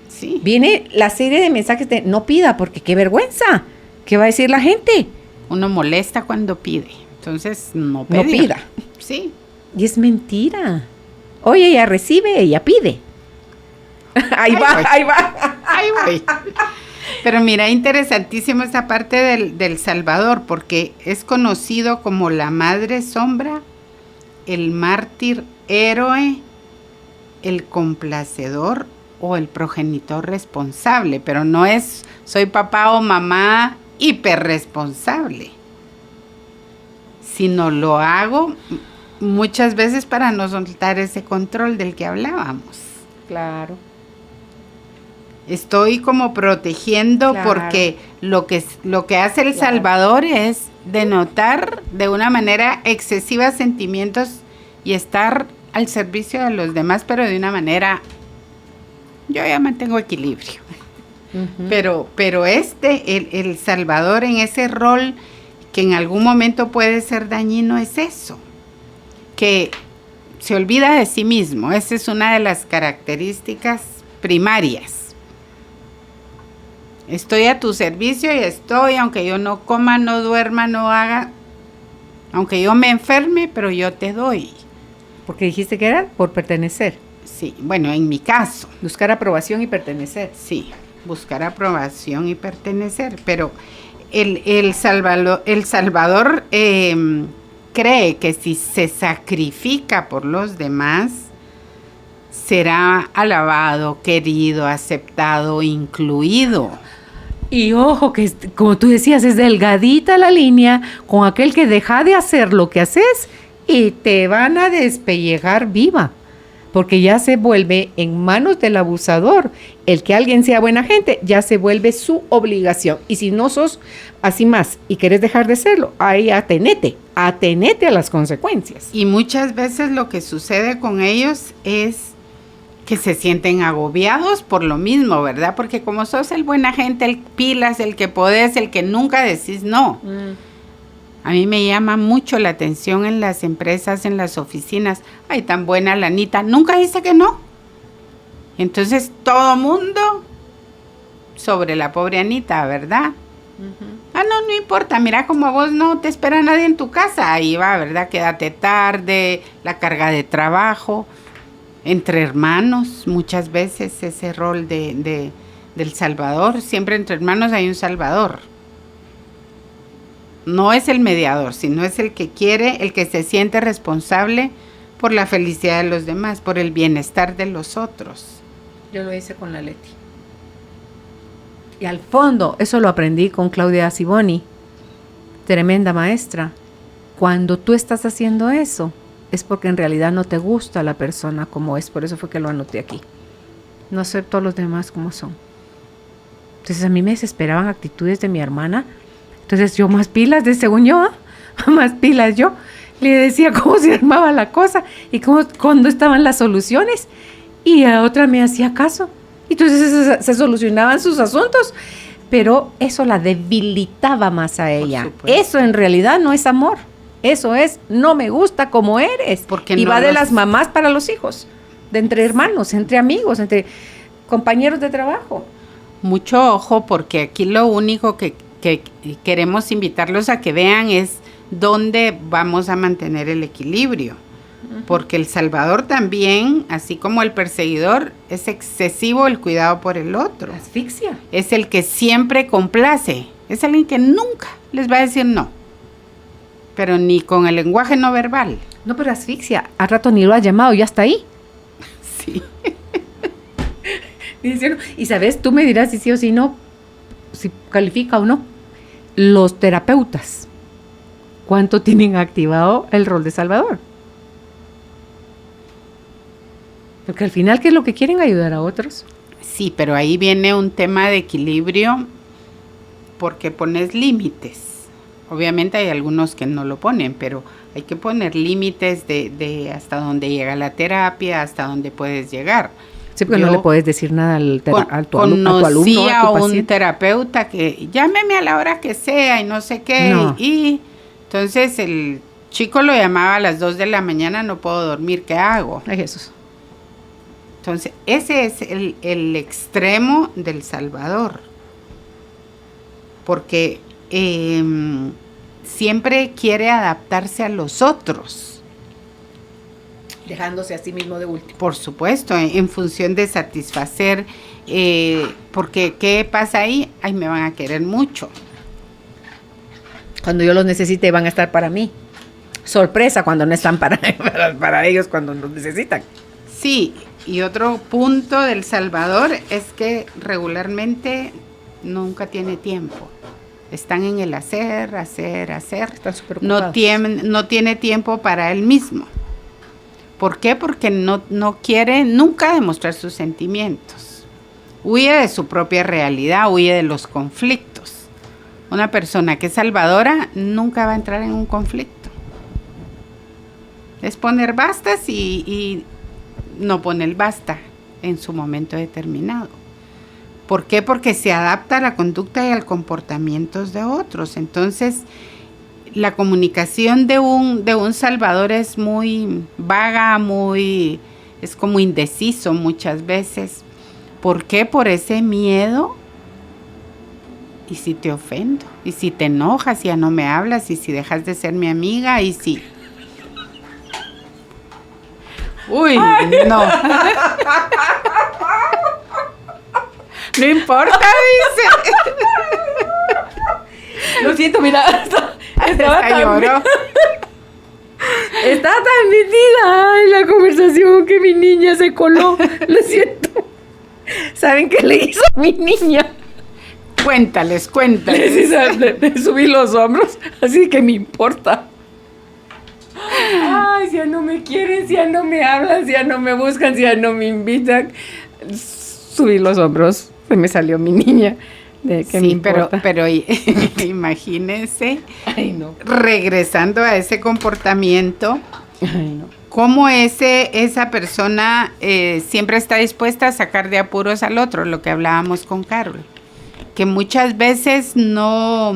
Sí. Viene la serie de mensajes de no pida, porque qué vergüenza. ¿Qué va a decir la gente? Uno molesta cuando pide, entonces no pida. Sí. Y es mentira. Oye, ella recibe, ella pide. Ahí voy. Pero mira, interesantísimo esta parte del Salvador, porque es conocido como la madre sombra, el mártir héroe, el complacedor o el progenitor responsable, pero no es soy papá o mamá hiperresponsable, sino lo hago muchas veces para no soltar ese control del que hablábamos. Claro. Estoy como protegiendo, claro, porque lo que hace el Salvador es denotar de una manera excesiva sentimientos y estar al servicio de los demás, pero de una manera, yo ya mantengo equilibrio. Uh-huh. Pero el Salvador en ese rol que en algún momento puede ser dañino es eso, que se olvida de sí mismo. Esa es una de las características primarias. Estoy a tu servicio y aunque yo no coma, no duerma, no haga, aunque yo me enferme, pero yo te doy. Porque dijiste que era por pertenecer. Sí, bueno, en mi caso. Buscar aprobación y pertenecer. Sí, buscar aprobación y pertenecer. Pero el Salvador cree que si se sacrifica por los demás, será alabado, querido, aceptado, incluido. Y ojo, que como tú decías, es delgadita la línea con aquel que deja de hacer lo que haces y te van a despellejar viva, porque ya se vuelve en manos del abusador. El que alguien sea buena gente ya se vuelve su obligación. Y si no sos así más y querés dejar de serlo, ahí atenete a las consecuencias. Y muchas veces lo que sucede con ellos es que se sienten agobiados por lo mismo, ¿verdad? Porque como sos el buena gente, el pilas, el que podés, el que nunca decís no. A mí me llama mucho la atención en las empresas, en las oficinas. Ay, tan buena la Anita, nunca dice que no. Entonces todo mundo sobre la pobre Anita, ¿verdad? No importa, mira, como a vos no te espera nadie en tu casa, ahí va, ¿verdad? Quédate tarde, la carga de trabajo. Entre hermanos, muchas veces ese rol del salvador, siempre entre hermanos hay un salvador. No es el mediador, sino es el que quiere, el que se siente responsable por la felicidad de los demás, por el bienestar de los otros. Yo lo hice con la Leti. Y al fondo, eso lo aprendí con Claudia Siboni, tremenda maestra. Cuando tú estás haciendo eso, es porque en realidad no te gusta la persona como es, por eso fue que lo anoté aquí. No acepto a los demás como son. Entonces a mí me desesperaban actitudes de mi hermana. Entonces yo más pilas, según yo, más pilas yo. Le decía cómo se armaba la cosa y cuándo estaban las soluciones. Y a otra me hacía caso. Entonces se solucionaban sus asuntos. Pero eso la debilitaba más a ella. Eso en realidad no es amor. Eso es, no me gusta como eres. Porque y no va de las mamás para los hijos, de entre hermanos, entre amigos, entre compañeros de trabajo. Mucho ojo, porque aquí lo único que queremos invitarlos a que vean es dónde vamos a mantener el equilibrio. Porque el salvador también, así como el perseguidor, es excesivo el cuidado por el otro. Asfixia. Es el que siempre complace. Es alguien que nunca les va a decir no. Pero ni con el lenguaje no verbal. No, pero asfixia. Al rato ni lo has llamado, ya está ahí. Sí. Y sabes, tú me dirás si sí o si no, si califica o no. Los terapeutas, ¿cuánto tienen activado el rol de salvador? Porque al final, ¿qué es lo que quieren? Ayudar a otros. Sí, pero ahí viene un tema de equilibrio porque pones límites. Obviamente hay algunos que no lo ponen, pero hay que poner límites de hasta dónde llega la terapia, hasta dónde puedes llegar. Sí, porque no le puedes decir nada a tu alumno, a tu paciente. Conocí a un terapeuta que llámeme a la hora que sea y no sé qué. No. Y entonces el chico lo llamaba a las 2 de la mañana, no puedo dormir, ¿qué hago? Ay, Jesús. Entonces ese es el extremo del salvador. Porque siempre quiere adaptarse a los otros. Dejándose a sí mismo de último. Por supuesto, en función de satisfacer, porque ¿qué pasa ahí? Ay, me van a querer mucho. Cuando yo los necesite van a estar para mí. Sorpresa cuando no están para ellos cuando los necesitan. Sí, y otro punto del salvador es que regularmente nunca tiene tiempo. Están en el hacer. Están súper ocupados. No tiene tiempo para él mismo. ¿Por qué? Porque no quiere nunca demostrar sus sentimientos. Huye de su propia realidad, huye de los conflictos. Una persona que es salvadora nunca va a entrar en un conflicto. Es poner bastas y no pone el basta en su momento determinado. ¿Por qué? Porque se adapta a la conducta y al comportamiento de otros. Entonces, la comunicación de un salvador es muy vaga, es como indeciso muchas veces. ¿Por qué? Por ese miedo. ¿Y si te ofendo? ¿Y si te enojas? ¿Y ya no me hablas? ¿Y si dejas de ser mi amiga? ¿Y si? Uy, no. No importa, dice. Lo siento, mira. Esta lloró. Está tan metida en la conversación que mi niña se coló. Lo siento. ¿Saben qué le hizo a mi niña? Cuéntales. Le subí los hombros, así que me importa. Ay, si ya no me quieren, si ya no me hablan, si ya no me buscan, si ya no me invitan. Subí los hombros, se me salió mi niña. De que sí, me importa. pero imagínense, Ay, no. regresando a ese comportamiento, Ay, no. cómo esa persona siempre está dispuesta a sacar de apuros al otro, lo que hablábamos con Carol, que muchas veces no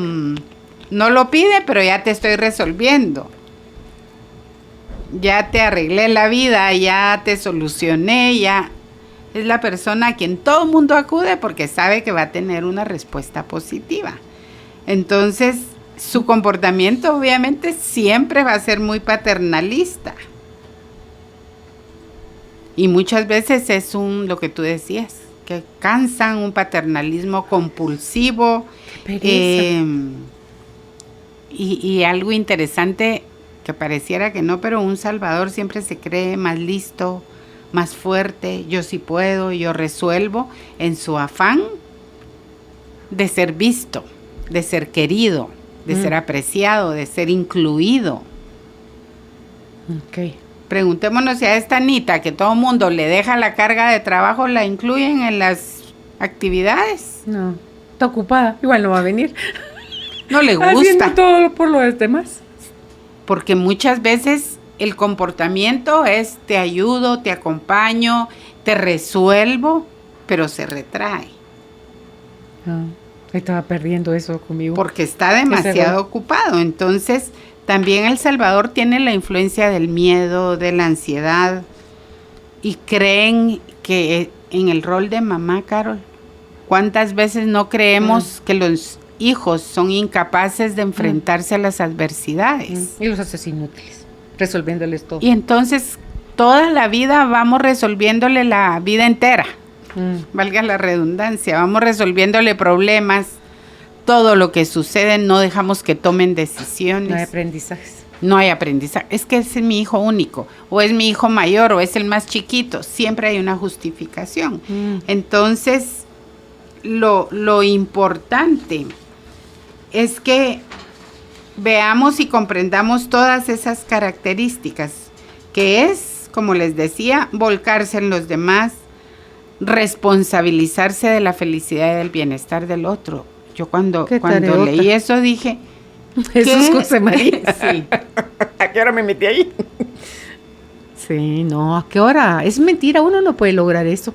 lo pide, pero ya te estoy resolviendo. Ya te arreglé la vida, ya te solucioné, ya. Es la persona a quien todo el mundo acude porque sabe que va a tener una respuesta positiva. Entonces, su comportamiento obviamente siempre va a ser muy paternalista. Y muchas veces es lo que tú decías, que cansan, un paternalismo compulsivo. Y algo interesante que pareciera que no, pero un salvador siempre se cree más listo, más fuerte, yo sí puedo, yo resuelvo, en su afán de ser visto, de ser querido, de ser apreciado, de ser incluido. Ok. Preguntémonos si a esta Anita, que todo el mundo le deja la carga de trabajo, la incluyen en las actividades. No, está ocupada, igual no va a venir. No le gusta. Haciendo todo por los demás. Porque muchas veces el comportamiento es te ayudo, te acompaño, te resuelvo, pero se retrae. Estaba perdiendo eso conmigo. Porque está demasiado ocupado. Entonces, también El Salvador tiene la influencia del miedo, de la ansiedad, y creen que en el rol de mamá, Carol, ¿cuántas veces no creemos que los hijos son incapaces de enfrentarse a las adversidades? Y los haces inútiles, resolviéndoles todo. Y entonces toda la vida vamos resolviéndole la vida entera, valga la redundancia, vamos resolviéndole problemas, todo lo que sucede, no dejamos que tomen decisiones. No hay aprendizajes. No hay aprendizaje, es que es mi hijo único, o es mi hijo mayor, o es el más chiquito, siempre hay una justificación. Entonces, lo importante es que veamos y comprendamos todas esas características, que es, como les decía, volcarse en los demás, responsabilizarse de la felicidad y del bienestar del otro. Yo cuando leí eso dije, Jesús José María. Sí. ¿A qué hora me metí ahí? Sí, no, ¿a qué hora? Es mentira, uno no puede lograr eso.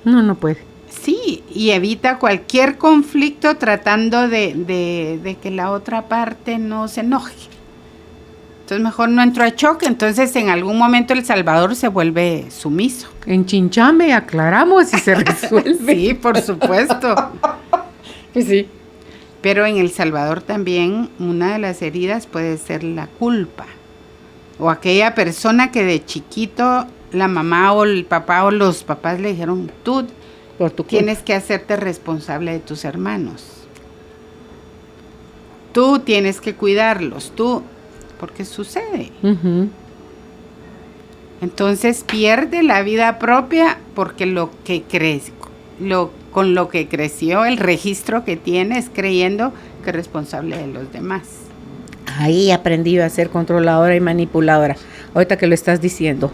Uno no puede. Sí, y evita cualquier conflicto tratando de que la otra parte no se enoje. Entonces mejor no entro a choque. Entonces en algún momento El Salvador se vuelve sumiso. En Chinchame aclaramos y se resuelve. Sí, por supuesto. Pues sí. Pero en El Salvador también una de las heridas puede ser la culpa. O aquella persona que de chiquito la mamá o el papá o los papás le dijeron, tú tienes que hacerte responsable de tus hermanos. Tú tienes que cuidarlos, porque sucede. Entonces pierde la vida propia porque con lo que creció, el registro que tiene es creyendo que es responsable de los demás. Ahí aprendí a ser controladora y manipuladora. Ahorita que lo estás diciendo.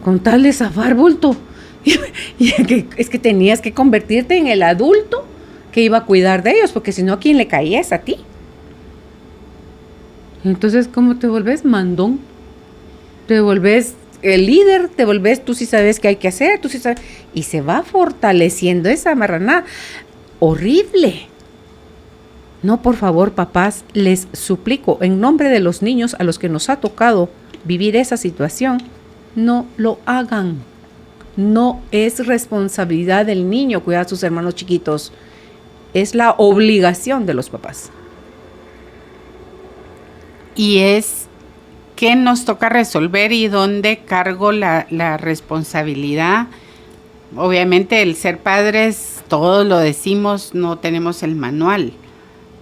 Con tal de zafar, bulto. Y es que tenías que convertirte en el adulto que iba a cuidar de ellos, porque si no, ¿a quién le caías? A ti. Entonces, ¿cómo te volvés? Mandón. Te volvés el líder, te volvés, tú sí sabes qué hay que hacer, tú sí sabes. Y se va fortaleciendo esa marranada. Horrible. No, por favor, papás, les suplico, en nombre de los niños a los que nos ha tocado vivir esa situación, no lo hagan. No es responsabilidad del niño cuidar a sus hermanos chiquitos. Es la obligación de los papás. Y es qué nos toca resolver y dónde cargo la responsabilidad. Obviamente el ser padres, todos lo decimos, no tenemos el manual,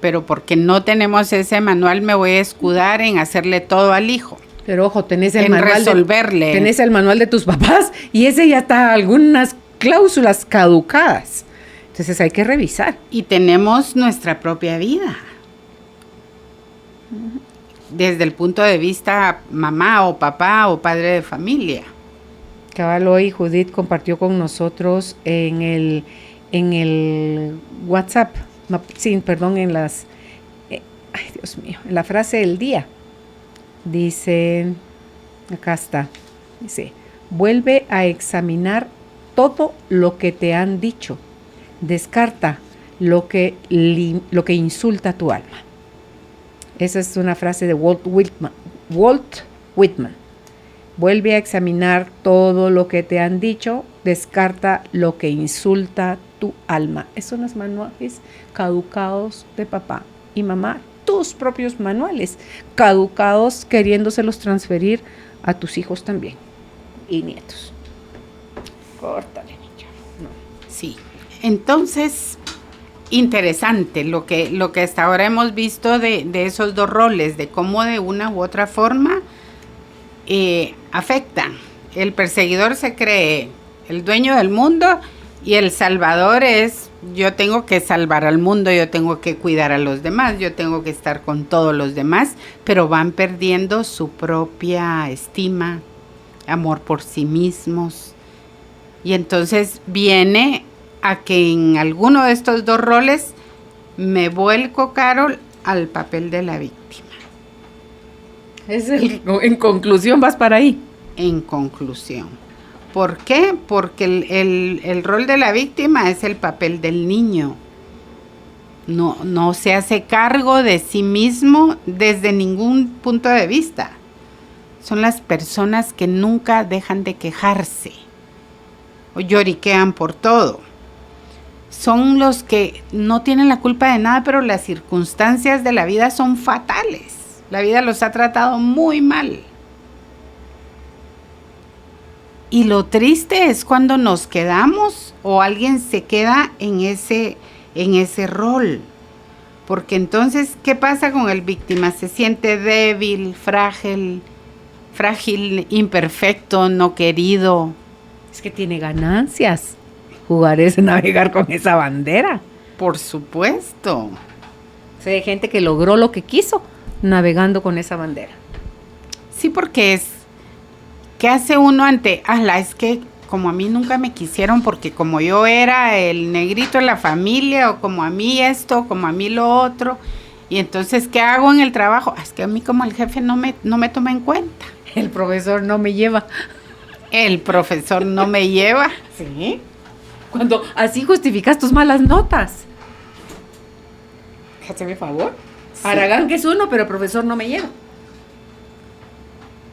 pero porque no tenemos ese manual me voy a escudar en hacerle todo al hijo. Pero ojo, tenés el tenés el manual de tus papás y ese ya está algunas cláusulas caducadas. Entonces hay que revisar. Y tenemos nuestra propia vida. Desde el punto de vista mamá o papá o padre de familia. Cabal, hoy Judith compartió con nosotros en el WhatsApp, en las, ay Dios mío, en la frase del día. Dice, acá está, dice, vuelve a examinar todo lo que te han dicho, descarta lo que insulta tu alma. Esa es una frase de Walt Whitman. Vuelve a examinar todo lo que te han dicho, descarta lo que insulta tu alma. Esos son los manuales caducados de papá y mamá, tus propios manuales caducados, queriéndoselos transferir a tus hijos también y nietos. Córtale, niña. No. Sí, entonces, interesante lo que hasta ahora hemos visto de esos dos roles, de cómo de una u otra forma afectan. El perseguidor se cree el dueño del mundo y el salvador es, yo tengo que salvar al mundo, yo tengo que cuidar a los demás, yo tengo que estar con todos los demás, pero van perdiendo su propia estima, amor por sí mismos. Y entonces viene a que en alguno de estos dos roles me vuelco, Carol, al papel de la víctima. En conclusión vas para ahí. En conclusión. ¿Por qué? Porque el rol de la víctima es el papel del niño. No se hace cargo de sí mismo desde ningún punto de vista. Son las personas que nunca dejan de quejarse o lloriquean por todo. Son los que no tienen la culpa de nada, pero las circunstancias de la vida son fatales. La vida los ha tratado muy mal. Y lo triste es cuando nos quedamos o alguien se queda en ese rol. Porque entonces, ¿qué pasa con el víctima? Se siente débil, frágil, imperfecto, no querido. Es que tiene ganancias. Jugar es navegar con esa bandera. Por supuesto. Sé de gente que logró lo que quiso navegando con esa bandera. Sí, porque ¿qué hace uno ante? Es que como a mí nunca me quisieron porque como yo era el negrito en la familia, o como a mí esto, como a mí lo otro, y entonces ¿qué hago en el trabajo? Es que a mí como el jefe no me toma en cuenta. El profesor no me lleva. El profesor no me lleva. Sí. Cuando así justificas tus malas notas. Hazme favor. Sí. Aragán que es uno, pero el profesor no me lleva.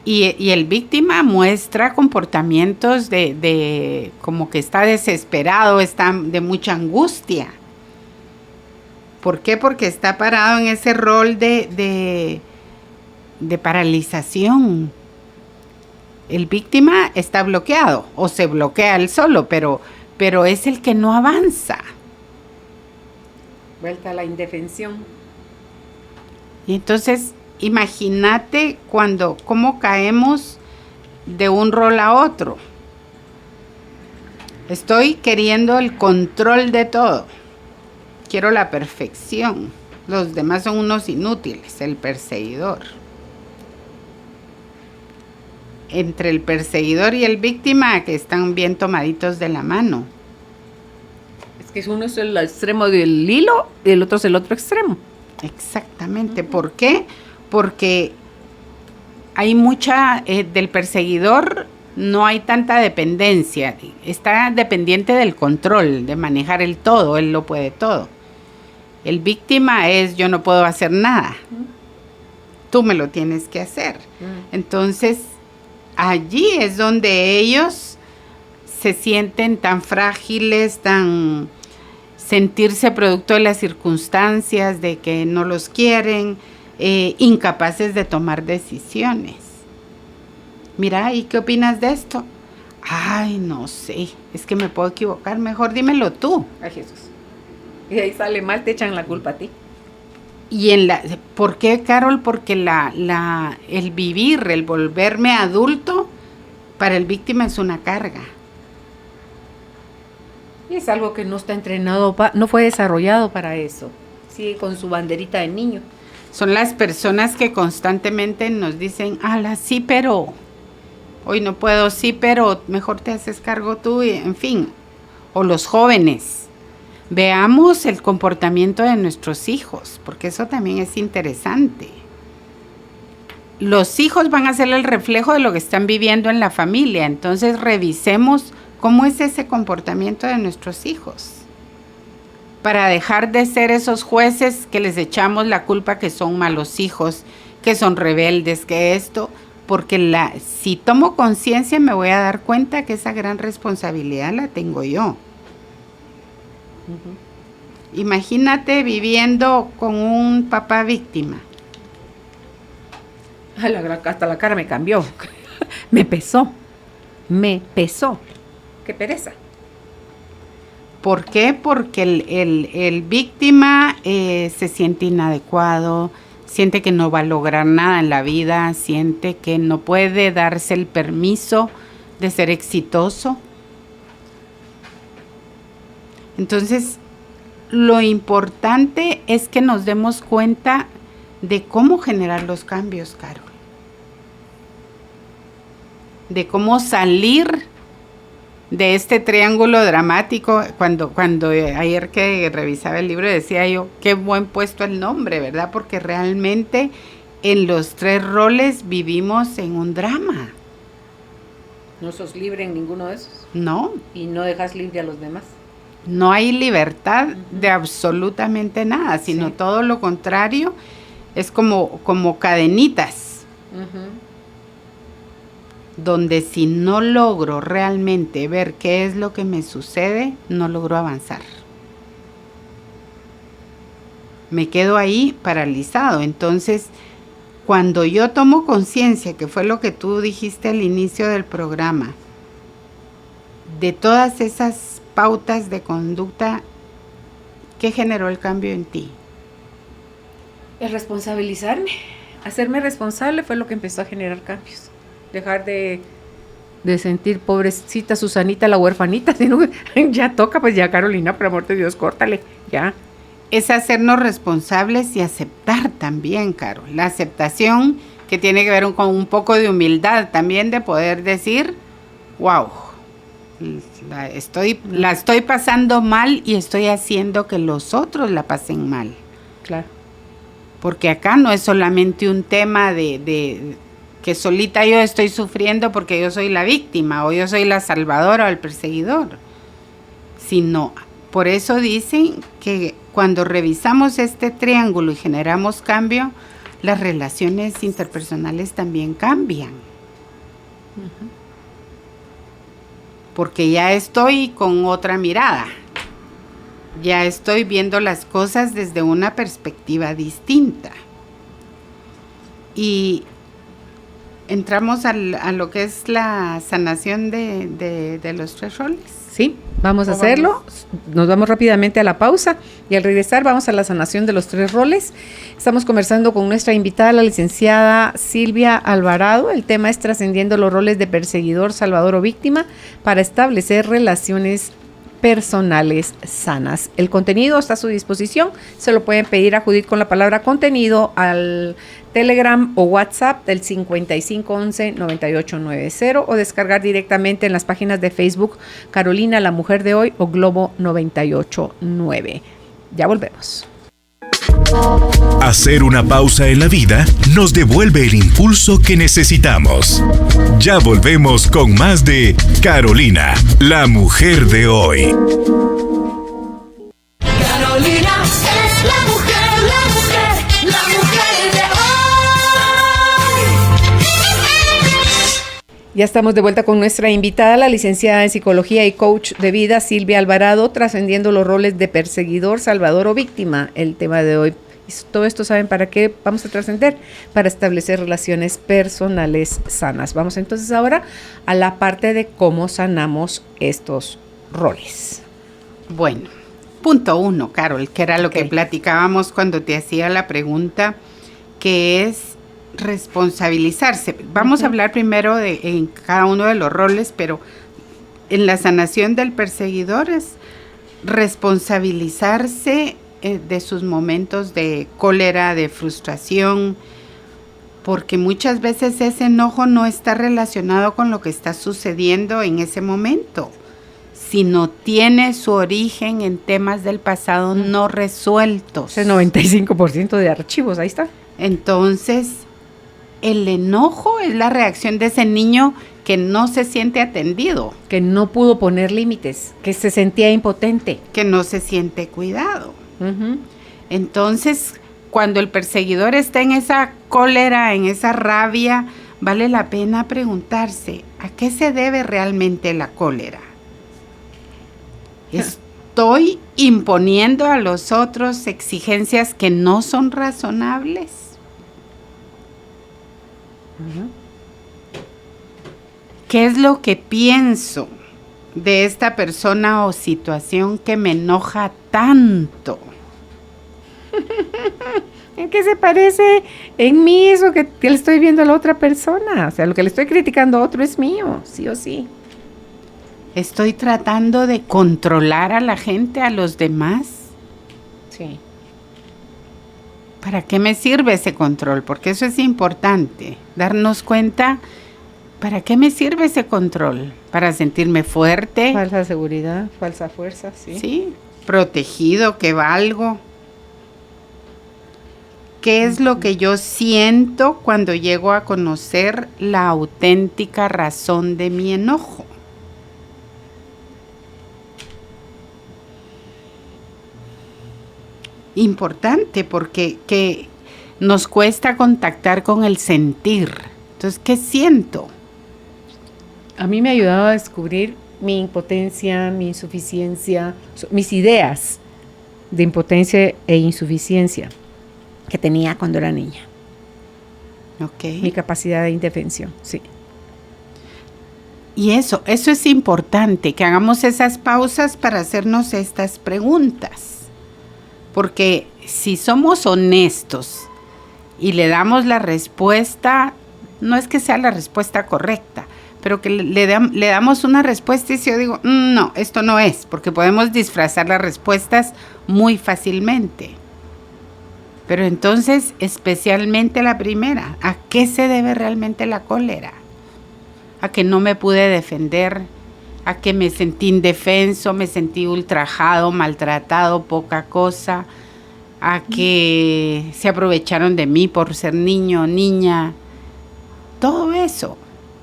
Y el víctima muestra comportamientos de como que está desesperado, está de mucha angustia. ¿Por qué? Porque está parado en ese rol de paralización. El víctima está bloqueado o se bloquea él solo, pero es el que no avanza. Vuelta a la indefensión. Y entonces, imagínate cómo caemos de un rol a otro. Estoy queriendo el control de todo. Quiero la perfección. Los demás son unos inútiles, el perseguidor. Entre el perseguidor y el víctima, que están bien tomaditos de la mano. Es que uno es el extremo del hilo y el otro es el otro extremo. Exactamente. ¿Por qué? Porque hay mucha, del perseguidor no hay tanta dependencia. Está dependiente del control, de manejar el todo, él lo puede todo. El víctima es, yo no puedo hacer nada. Tú me lo tienes que hacer. Entonces, allí es donde ellos se sienten tan frágiles, tan sentirse producto de las circunstancias, de que no los quieren, incapaces de tomar decisiones. mira, ¿y qué opinas de esto? Ay, no sé, es que me puedo equivocar, mejor dímelo tú. Ay, Jesús. Y ahí sale mal, te echan la culpa a ti. Y ¿por qué, Carol? Porque el vivir, el volverme adulto, para el víctima es una carga. Y es algo que no está entrenado, no fue desarrollado para eso. Sigue con su banderita de niño. Son las personas que constantemente nos dicen, sí, pero hoy no puedo, sí, pero mejor te haces cargo tú, y, en fin. O los jóvenes. Veamos el comportamiento de nuestros hijos, porque eso también es interesante. Los hijos van a ser el reflejo de lo que están viviendo en la familia, entonces revisemos cómo es ese comportamiento de nuestros hijos, para dejar de ser esos jueces que les echamos la culpa que son malos hijos, que son rebeldes, que esto, porque si tomo conciencia me voy a dar cuenta que esa gran responsabilidad la tengo yo. Uh-huh. Imagínate viviendo con un papá víctima. Hasta la cara me cambió. Me pesó. Qué pereza. ¿Por qué? Porque el víctima se siente inadecuado, siente que no va a lograr nada en la vida, siente que no puede darse el permiso de ser exitoso. Entonces, lo importante es que nos demos cuenta de cómo generar los cambios, Carol. De cómo salir de este triángulo dramático. Cuando ayer que revisaba el libro decía yo, qué buen puesto el nombre, ¿verdad? Porque realmente en los 3 roles vivimos en un drama. ¿No sos libre en ninguno de esos? No. ¿Y no dejas libre a los demás? No hay libertad de absolutamente nada, sino todo lo contrario, es como cadenitas, donde si no logro realmente ver qué es lo que me sucede, no logro avanzar. Me quedo ahí paralizado. Entonces, cuando yo tomo conciencia, que fue lo que tú dijiste al inicio del programa, de todas esas pautas de conducta, ¿qué generó el cambio en ti? El responsabilizarme, hacerme responsable fue lo que empezó a generar cambios. Dejar de sentir pobrecita Susanita la huerfanita, sino ya toca, pues ya Carolina, por amor de Dios, córtale, ya. Es hacernos responsables y aceptar también, Carol. La aceptación que tiene que ver con un poco de humildad también, de poder decir, wow, la estoy pasando mal y estoy haciendo que los otros la pasen mal. Claro. Porque acá no es solamente un tema de que solita yo estoy sufriendo porque yo soy la víctima o yo soy la salvadora o el perseguidor, sino, por eso dicen que cuando revisamos este triángulo y generamos cambio, las relaciones interpersonales también cambian. Uh-huh. Porque ya estoy con otra mirada, ya estoy viendo las cosas desde una perspectiva distinta. Y entramos a lo que es la sanación de los 3 roles. Sí, vamos a hacerlo. Nos vamos rápidamente a la pausa y al regresar vamos a la sanación de los 3 roles. Estamos conversando con nuestra invitada, la licenciada Silvia Alvarado. El tema es trascendiendo los roles de perseguidor, salvador o víctima para establecer relaciones personales sanas. El contenido está a su disposición. Se lo pueden pedir a Judith con la palabra contenido al Telegram o WhatsApp del 5511-9890 o descargar directamente en las páginas de Facebook Carolina, la mujer de hoy o Globo 989. Ya volvemos. Hacer una pausa en la vida nos devuelve el impulso que necesitamos. Ya volvemos con más de Carolina, la mujer de hoy. Carolina es la mujer de hoy. Ya estamos de vuelta con nuestra invitada, la licenciada en psicología y coach de vida, Silvia Alvarado, trascendiendo los roles de perseguidor, salvador o víctima, el tema de hoy Todo esto, ¿saben para qué vamos a trascender? Para establecer relaciones personales sanas. Vamos entonces ahora a la parte de cómo sanamos estos roles. Bueno, punto 1, Carol, que era lo que platicábamos cuando te hacía la pregunta, que es responsabilizarse. Vamos a hablar primero en cada uno de los roles, pero en la sanación del perseguidor es responsabilizarse de sus momentos de cólera, de frustración, porque muchas veces ese enojo no está relacionado con lo que está sucediendo en ese momento, sino tiene su origen en temas del pasado no resueltos. Ese 95% de archivos, ahí está. Entonces, el enojo es la reacción de ese niño que no se siente atendido, que no pudo poner límites, que se sentía impotente, que no se siente cuidado. Entonces, cuando el perseguidor está en esa cólera, en esa rabia, vale la pena preguntarse, ¿a qué se debe realmente la cólera? ¿Estoy imponiendo a los otros exigencias que no son razonables? ¿Qué es lo que pienso de esta persona o situación que me enoja tanto? ¿En qué se parece en mí eso que le estoy viendo a la otra persona? O sea, lo que le estoy criticando a otro es mío, sí o sí. ¿Estoy tratando de controlar a la gente, a los demás? Sí. ¿Para qué me sirve ese control? Porque eso es importante, darnos cuenta, ¿para qué me sirve ese control? ¿Para sentirme fuerte? Falsa seguridad, falsa fuerza, sí. Sí, protegido, que valgo. ¿Qué es lo que yo siento cuando llego a conocer la auténtica razón de mi enojo? Importante porque que nos cuesta contactar con el sentir. Entonces, ¿qué siento? A mí me ha ayudado a descubrir mi impotencia, mi insuficiencia, mis ideas de impotencia e insuficiencia que tenía cuando era niña. Okay. Mi capacidad de indefensión, sí. Y eso es importante, que hagamos esas pausas para hacernos estas preguntas. Porque si somos honestos y le damos la respuesta, no es que sea la respuesta correcta, pero que le damos una respuesta y si yo digo, no, esto no es, porque podemos disfrazar las respuestas muy fácilmente. Pero entonces, especialmente la primera, ¿a qué se debe realmente la cólera? A que no me pude defender, a que me sentí indefenso, me sentí ultrajado, maltratado, poca cosa, a que se aprovecharon de mí por ser niño o niña. Todo eso,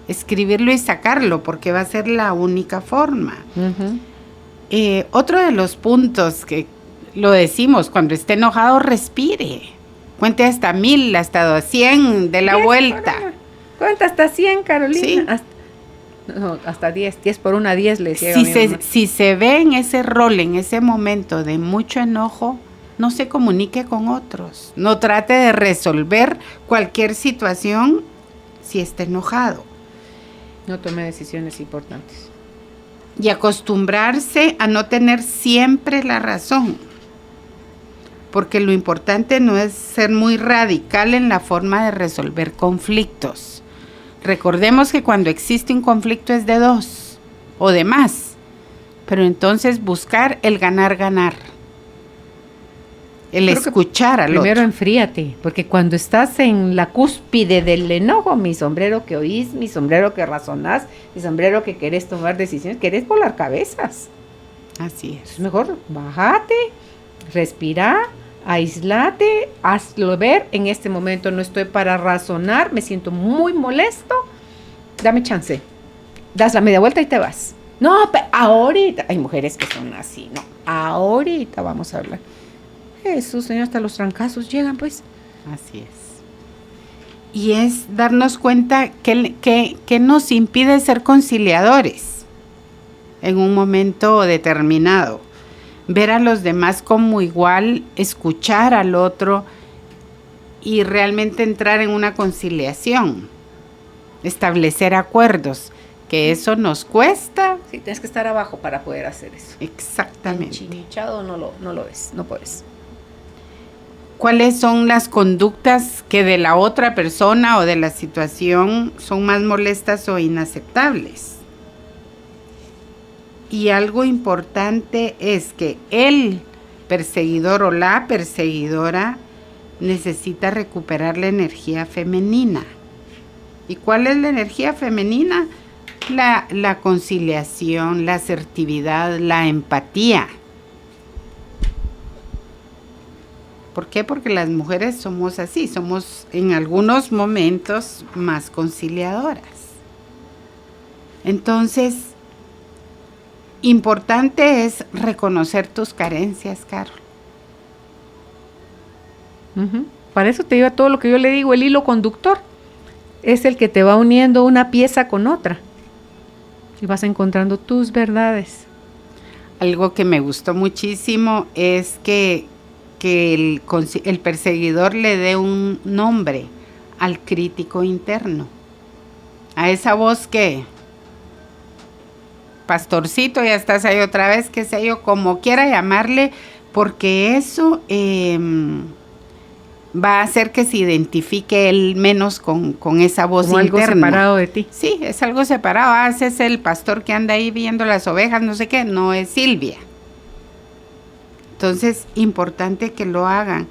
escribirlo y sacarlo, porque va a ser la única forma. Otro de los puntos que lo decimos, cuando esté enojado, respire. Cuente hasta 1000, hasta 100 de la vuelta. Cuenta hasta 100, Carolina. Sí. Hasta 10. 10 por una 10 le decía Si se ve en ese rol, en ese momento de mucho enojo, no se comunique con otros. No trate de resolver cualquier situación si está enojado. No tome decisiones importantes. Y acostumbrarse a no tener siempre la razón. Porque lo importante no es ser muy radical en la forma de resolver conflictos. Recordemos que cuando existe un conflicto es de dos o de más, pero entonces buscar el ganar-ganar, el escuchar al otro. Primero enfríate, porque cuando estás en la cúspide del enojo, mi sombrero que oís, mi sombrero que razonás, mi sombrero que querés tomar decisiones, querés volar cabezas. Así es. Es mejor, bájate, respira, aislate, hazlo ver, en este momento no estoy para razonar, me siento muy molesto, dame chance, das la media vuelta y te vas. No, ahorita, hay mujeres que son así, no, ahorita vamos a hablar. Jesús, Señor, hasta los trancazos llegan, pues. Así es. Y es darnos cuenta que nos impide ser conciliadores en un momento determinado. ver a los demás como igual, escuchar al otro y realmente entrar en una conciliación, establecer acuerdos, que eso nos cuesta. Sí, tienes que estar abajo para poder hacer eso. Exactamente. Enchinichado no lo ves, no puedes. ¿Cuáles son las conductas que de la otra persona o de la situación son más molestas o inaceptables? Y algo importante es que el perseguidor o la perseguidora necesita recuperar la energía femenina. ¿Y cuál es la energía femenina? La conciliación, la asertividad, la empatía. ¿Por qué? Porque las mujeres somos así, somos en algunos momentos más conciliadoras. Entonces, importante es reconocer tus carencias, Carol. Para eso te lleva todo lo que yo le digo, el hilo conductor. Es el que te va uniendo una pieza con otra. Y vas encontrando tus verdades. Algo que me gustó muchísimo es que el perseguidor le dé un nombre al crítico interno. A esa voz que... pastorcito, ya estás ahí otra vez, qué sé yo, como quiera llamarle, porque eso va a hacer que se identifique él menos con esa voz como interna. Algo separado de ti. Sí, es algo separado. Ese es el pastor que anda ahí viendo las ovejas, no sé qué, no es Silvia. Entonces, importante que lo hagan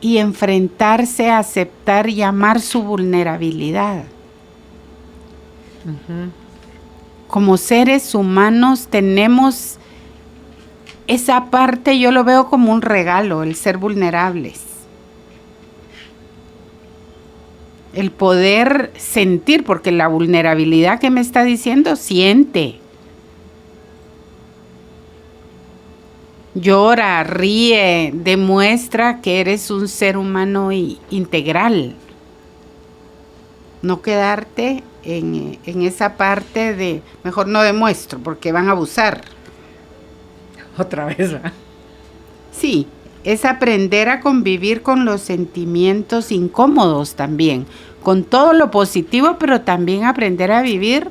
y enfrentarse, aceptar y amar su vulnerabilidad. Como seres humanos tenemos esa parte, yo lo veo como un regalo, el ser vulnerables. El poder sentir, porque la vulnerabilidad que me está diciendo, siente. Llora, ríe, demuestra que eres un ser humano integral. No quedarte en esa parte de, mejor no demuestro, porque van a abusar. Otra vez, ¿verdad? Sí, es aprender a convivir con los sentimientos incómodos también, con todo lo positivo, pero también aprender a vivir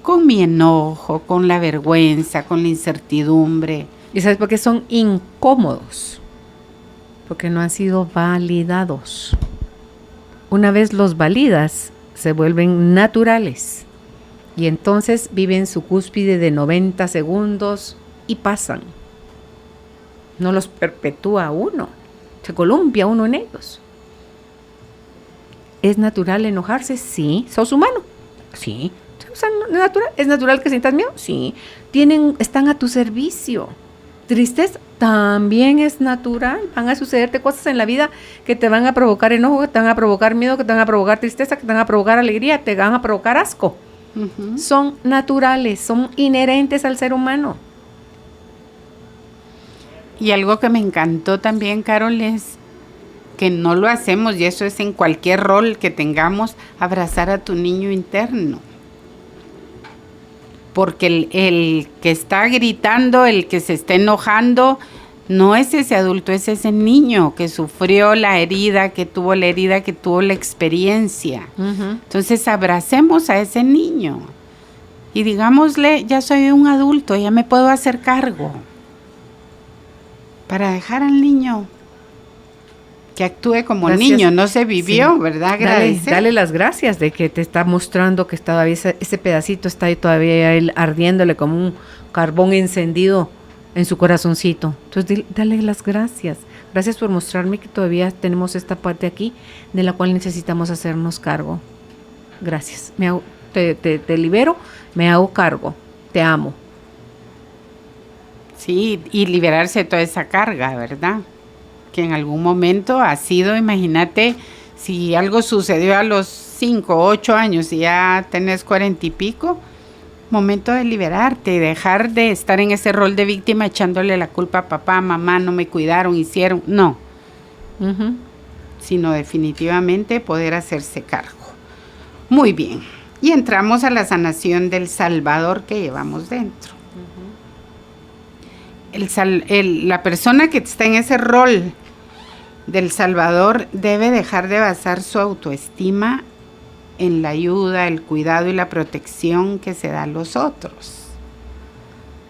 con mi enojo, con la vergüenza, con la incertidumbre. ¿Y sabes por qué son incómodos? Porque no han sido validados. Una vez los validas, se vuelven naturales. Y entonces viven su cúspide de 90 segundos y pasan. No los perpetúa uno. Se columpia uno en ellos. ¿Es natural enojarse? Sí. ¿Sos humano? Sí. ¿Es natural que sientas miedo? Sí. Están a tu servicio. Tristeza también es natural. Van a sucederte cosas en la vida que te van a provocar enojo, que te van a provocar miedo, que te van a provocar tristeza, que te van a provocar alegría, te van a provocar asco. Son naturales, son inherentes al ser humano. Y algo que me encantó también, Carol, es que no lo hacemos, y eso es en cualquier rol que tengamos, abrazar a tu niño interno. Porque el que está gritando, el que se está enojando, no es ese adulto, es ese niño que sufrió la herida, que tuvo la experiencia. Entonces abracemos a ese niño y digámosle, ya soy un adulto, ya me puedo hacer cargo. Para dejar al niño que actúe como niño, no se vivió, sí. ¿Verdad? Agradecer. Dale las gracias de que te está mostrando que todavía ese pedacito está ahí todavía él ardiéndole como un carbón encendido en su corazoncito. Entonces dale las gracias. Gracias por mostrarme que todavía tenemos esta parte aquí de la cual necesitamos hacernos cargo. Gracias. Te libero, me hago cargo. Te amo. Sí, y liberarse de toda esa carga, ¿verdad? Que en algún momento ha sido, imagínate, si algo sucedió a los 5, 8 años y ya tenés 40 y pico, momento de liberarte y dejar de estar en ese rol de víctima echándole la culpa a papá, mamá, no me cuidaron, hicieron, no. Sino definitivamente poder hacerse cargo. Muy bien, y entramos a la sanación del Salvador que llevamos dentro. la persona que está en ese rol del Salvador debe dejar de basar su autoestima en la ayuda, el cuidado y la protección que se da a los otros.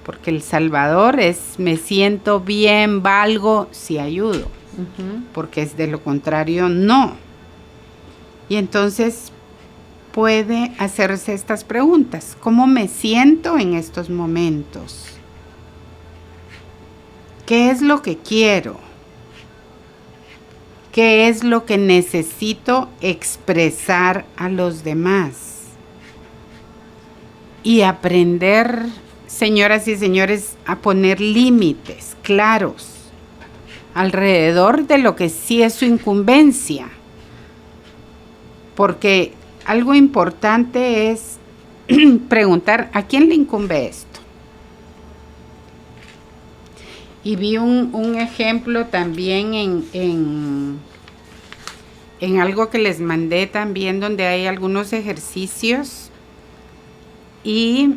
Porque el Salvador es, me siento bien, valgo si ayudo. Porque es de lo contrario, no. Y entonces puede hacerse estas preguntas. ¿Cómo me siento en estos momentos? ¿Qué es lo que quiero? ¿Qué es lo que necesito expresar a los demás? Y aprender, señoras y señores, a poner límites claros alrededor de lo que sí es su incumbencia. Porque algo importante es preguntar, ¿a quién le incumbe esto? Y vi un ejemplo también en algo que les mandé también, donde hay algunos ejercicios, y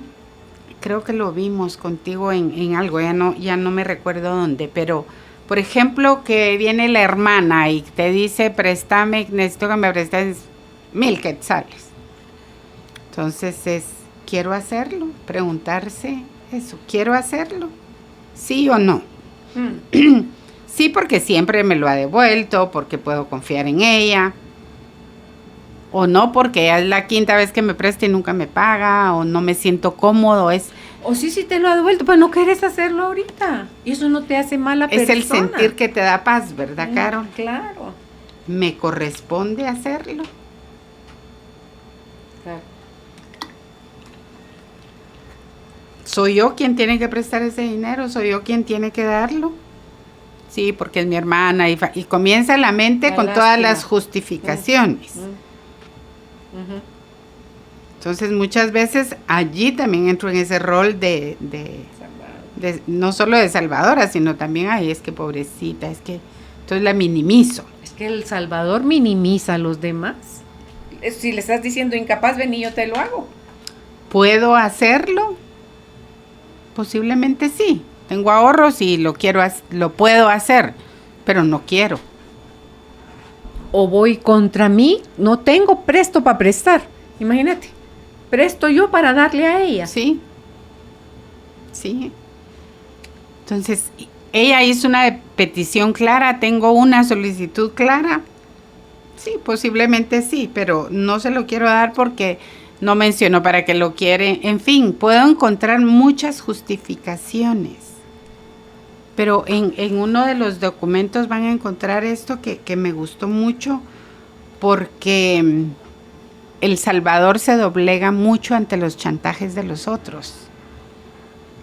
creo que lo vimos contigo en algo, ya no me recuerdo dónde, pero por ejemplo que viene la hermana y te dice, préstame, necesito que me prestes 1,000 quetzales. Entonces ¿quiero hacerlo? Preguntarse eso, ¿quiero hacerlo? ¿Sí o no? Sí, porque siempre me lo ha devuelto, porque puedo confiar en ella, o no, porque ya es la 5ª vez que me presta y nunca me paga, o no me siento cómodo, o sí te lo ha devuelto, pero no quieres hacerlo ahorita, y eso no te hace mala persona. Es el sentir que te da paz, ¿verdad, Carol? Claro. ¿Me corresponde hacerlo? Claro. ¿Soy yo quien tiene que prestar ese dinero? ¿Soy yo quien tiene que darlo? Sí, porque es mi hermana. Y comienza la mente con todas las justificaciones. Entonces, muchas veces allí también entro en ese rol de no solo de salvadora, sino también, ay, es que pobrecita, es que... Entonces la minimizo. Es que el Salvador minimiza a los demás. Si le estás diciendo incapaz, ven y yo te lo hago. ¿Puedo hacerlo? Posiblemente sí. Tengo ahorros y lo puedo hacer, pero no quiero. O voy contra mí, no tengo, presto para prestar. Imagínate, presto yo para darle a ella. Sí. Entonces, ella hizo una petición clara, tengo una solicitud clara. Sí, posiblemente sí, pero no se lo quiero dar porque no mencionó para qué lo quiere. En fin, puedo encontrar muchas justificaciones. Pero en uno de los documentos van a encontrar esto que me gustó mucho, porque el Salvador se doblega mucho ante los chantajes de los otros,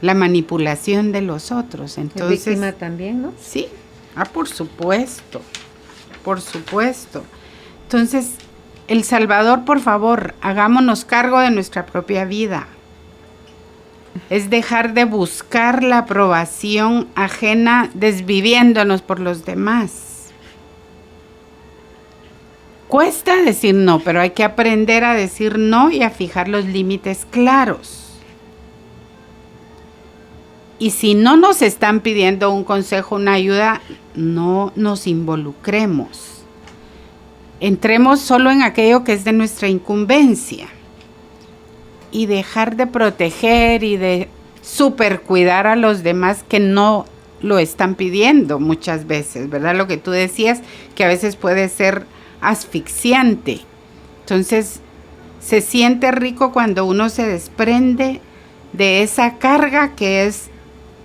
la manipulación de los otros. Entonces, es víctima también, ¿no? Sí, por supuesto. Entonces, el Salvador, por favor, hagámonos cargo de nuestra propia vida. Es dejar de buscar la aprobación ajena desviviéndonos por los demás. Cuesta decir no, pero hay que aprender a decir no y a fijar los límites claros. Y si no nos están pidiendo un consejo, una ayuda, no nos involucremos. Entremos solo en aquello que es de nuestra incumbencia. Y dejar de proteger y de supercuidar a los demás que no lo están pidiendo muchas veces, ¿verdad? Lo que tú decías, que a veces puede ser asfixiante. Entonces, se siente rico cuando uno se desprende de esa carga que es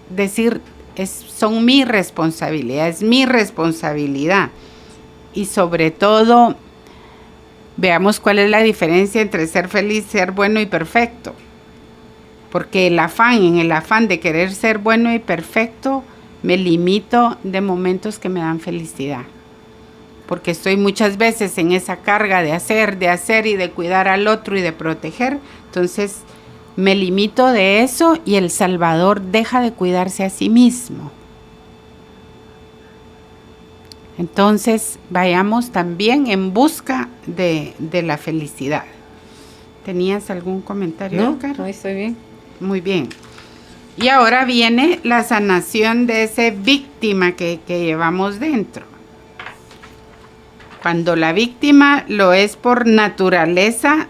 decir, son mi responsabilidad, es mi responsabilidad. Y sobre todo, veamos cuál es la diferencia entre ser feliz, ser bueno y perfecto. Porque en el afán de querer ser bueno y perfecto, me limito de momentos que me dan felicidad. Porque estoy muchas veces en esa carga de hacer y de cuidar al otro y de proteger. Entonces, me limito de eso y el Salvador deja de cuidarse a sí mismo. Entonces, vayamos también en busca de la felicidad. ¿Tenías algún comentario, No, Carol? no, estoy bien. Muy bien. Y ahora viene la sanación de esa víctima que llevamos dentro. Cuando la víctima lo es por naturaleza,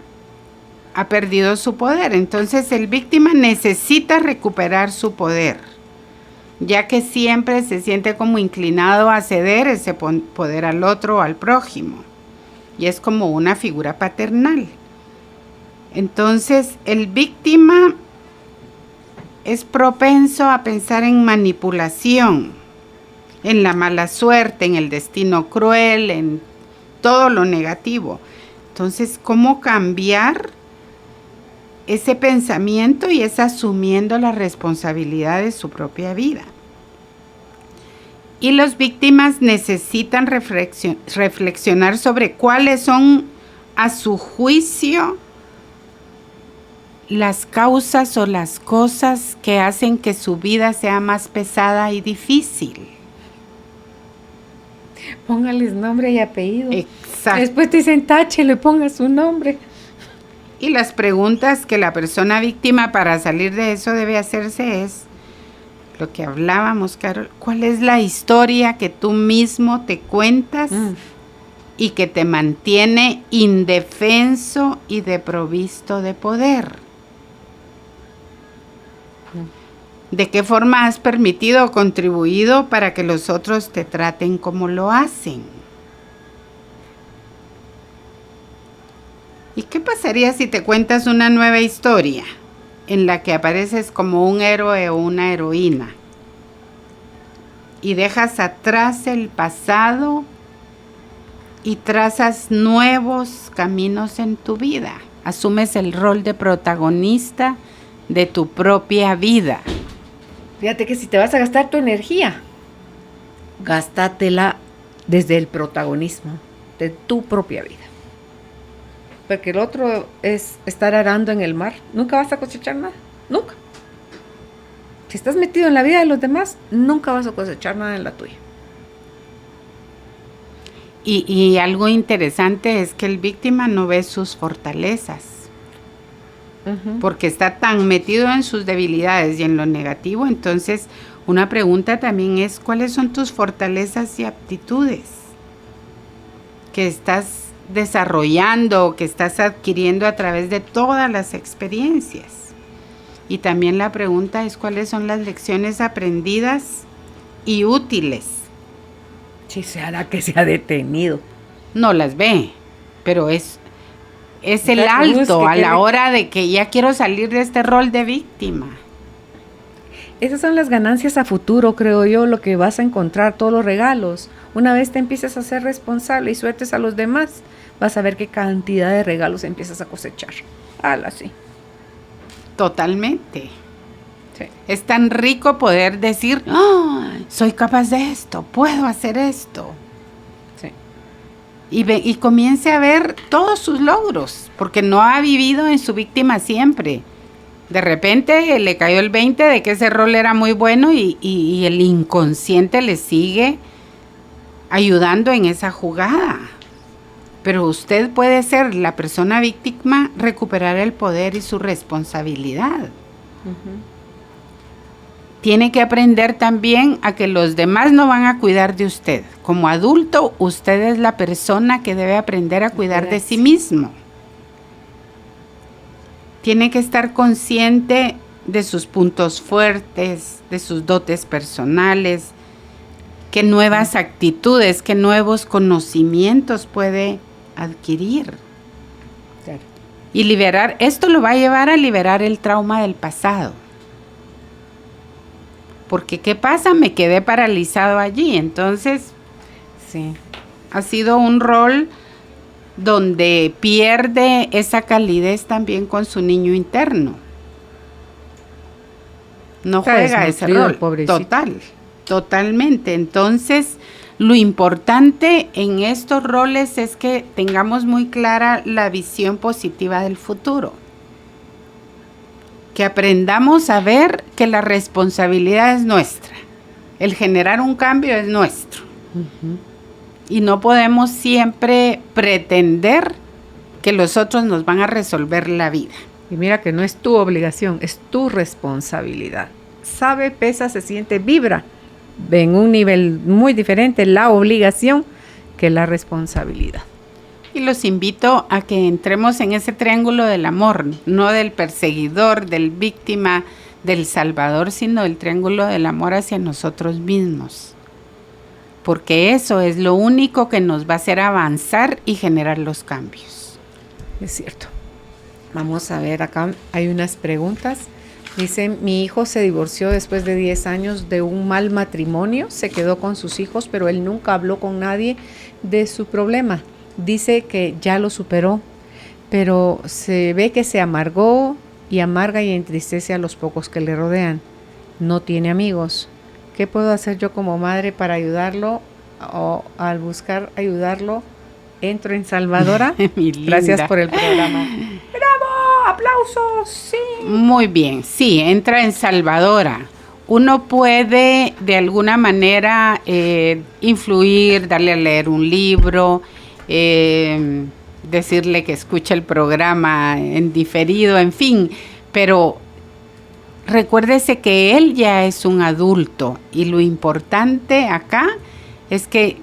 ha perdido su poder. Entonces el víctima necesita recuperar su poder, ya que siempre se siente como inclinado a ceder ese poder al otro o al prójimo. Y es como una figura paternal. Entonces el víctima es propenso a pensar en manipulación, en la mala suerte, en el destino cruel, en todo lo negativo. Entonces, ¿cómo cambiar ese pensamiento? Y es asumiendo la responsabilidad de su propia vida. Y las víctimas necesitan reflexionar sobre cuáles son, a su juicio, las causas o las cosas que hacen que su vida sea más pesada y difícil. Póngales nombre y apellido. Exacto. Después te dicen táchelo y ponga su nombre. Y las preguntas que la persona víctima para salir de eso debe hacerse es lo que hablábamos, Carol. ¿Cuál es la historia que tú mismo te cuentas y que te mantiene indefenso y desprovisto de poder? ¿De qué forma has permitido o contribuido para que los otros te traten como lo hacen? ¿Y qué pasaría si te cuentas una nueva historia en la que apareces como un héroe o una heroína y dejas atrás el pasado y trazas nuevos caminos en tu vida? Asumes el rol de protagonista de tu propia vida. Fíjate que si te vas a gastar tu energía, gástatela desde el protagonismo de tu propia vida. Porque el otro es estar arando en el mar. Nunca vas a cosechar nada. Nunca. Si estás metido en la vida de los demás, nunca vas a cosechar nada en la tuya. Y algo interesante es que el víctima no ve sus fortalezas. Porque está tan metido en sus debilidades y en lo negativo. Entonces, una pregunta también es, ¿cuáles son tus fortalezas y aptitudes que estás desarrollando, que estás adquiriendo a través de todas las experiencias? Y también la pregunta es, ¿cuáles son las lecciones aprendidas y útiles? Si sea la que se ha detenido. No las ve, pero es el alto a la hora de que ya quiero salir de este rol de víctima. Esas son las ganancias a futuro, creo yo, lo que vas a encontrar, todos los regalos. Una vez te empieces a ser responsable y sueltes a los demás, vas a ver qué cantidad de regalos empiezas a cosechar. Ala, sí. Totalmente. Sí. Es tan rico poder decir, ¡oh, soy capaz de esto, puedo hacer esto! Sí. Y comience a ver todos sus logros, porque no ha vivido en su víctima siempre. De repente le cayó el 20 de que ese rol era muy bueno y el inconsciente le sigue ayudando en esa jugada. Pero usted puede ser la persona víctima, recuperar el poder y su responsabilidad. Tiene que aprender también a que los demás no van a cuidar de usted. Como adulto, usted es la persona que debe aprender a cuidar de sí mismo. Tiene que estar consciente de sus puntos fuertes, de sus dotes personales, qué nuevas actitudes, qué nuevos conocimientos puede adquirir. Claro. Y liberar, esto lo va a llevar a liberar el trauma del pasado. Porque ¿qué pasa? Me quedé paralizado allí. Entonces, Sí. ha sido un rol donde pierde esa calidez también con su niño interno. No Está juega ese desnutrido, rol. pobrecito. Totalmente. Entonces, lo importante en estos roles es que tengamos muy clara la visión positiva del futuro. Que aprendamos a ver que la responsabilidad es nuestra. El generar un cambio es nuestro. Y no podemos siempre pretender que los otros nos van a resolver la vida. Y mira que no es tu obligación, es tu responsabilidad. sabe, pesa, se siente, vibra en un nivel muy diferente la obligación que la responsabilidad. Y los invito a que entremos en ese triángulo del amor, no del perseguidor, del víctima, del salvador, sino el triángulo del amor hacia nosotros mismos. Porque eso es lo único que nos va a hacer avanzar y generar los cambios. Es cierto. Vamos a ver, acá hay unas preguntas. Dice, mi hijo se divorció después de 10 años de un mal matrimonio, se quedó con sus hijos, pero él nunca habló con nadie de su problema. Dice que ya lo superó, pero se ve que se amargó y amarga y entristece a los pocos que le rodean. No tiene amigos. ¿Qué puedo hacer yo como madre para ayudarlo? O al buscar ayudarlo, entro en Salvadora. Gracias por el programa. ¡Bravo! ¡Aplausos! Sí. Muy bien, sí, entra en Salvadora. Uno puede de alguna manera influir, darle a leer un libro, decirle que escuche el programa en diferido, en fin, pero recuérdese que él ya es un adulto y lo importante acá es que,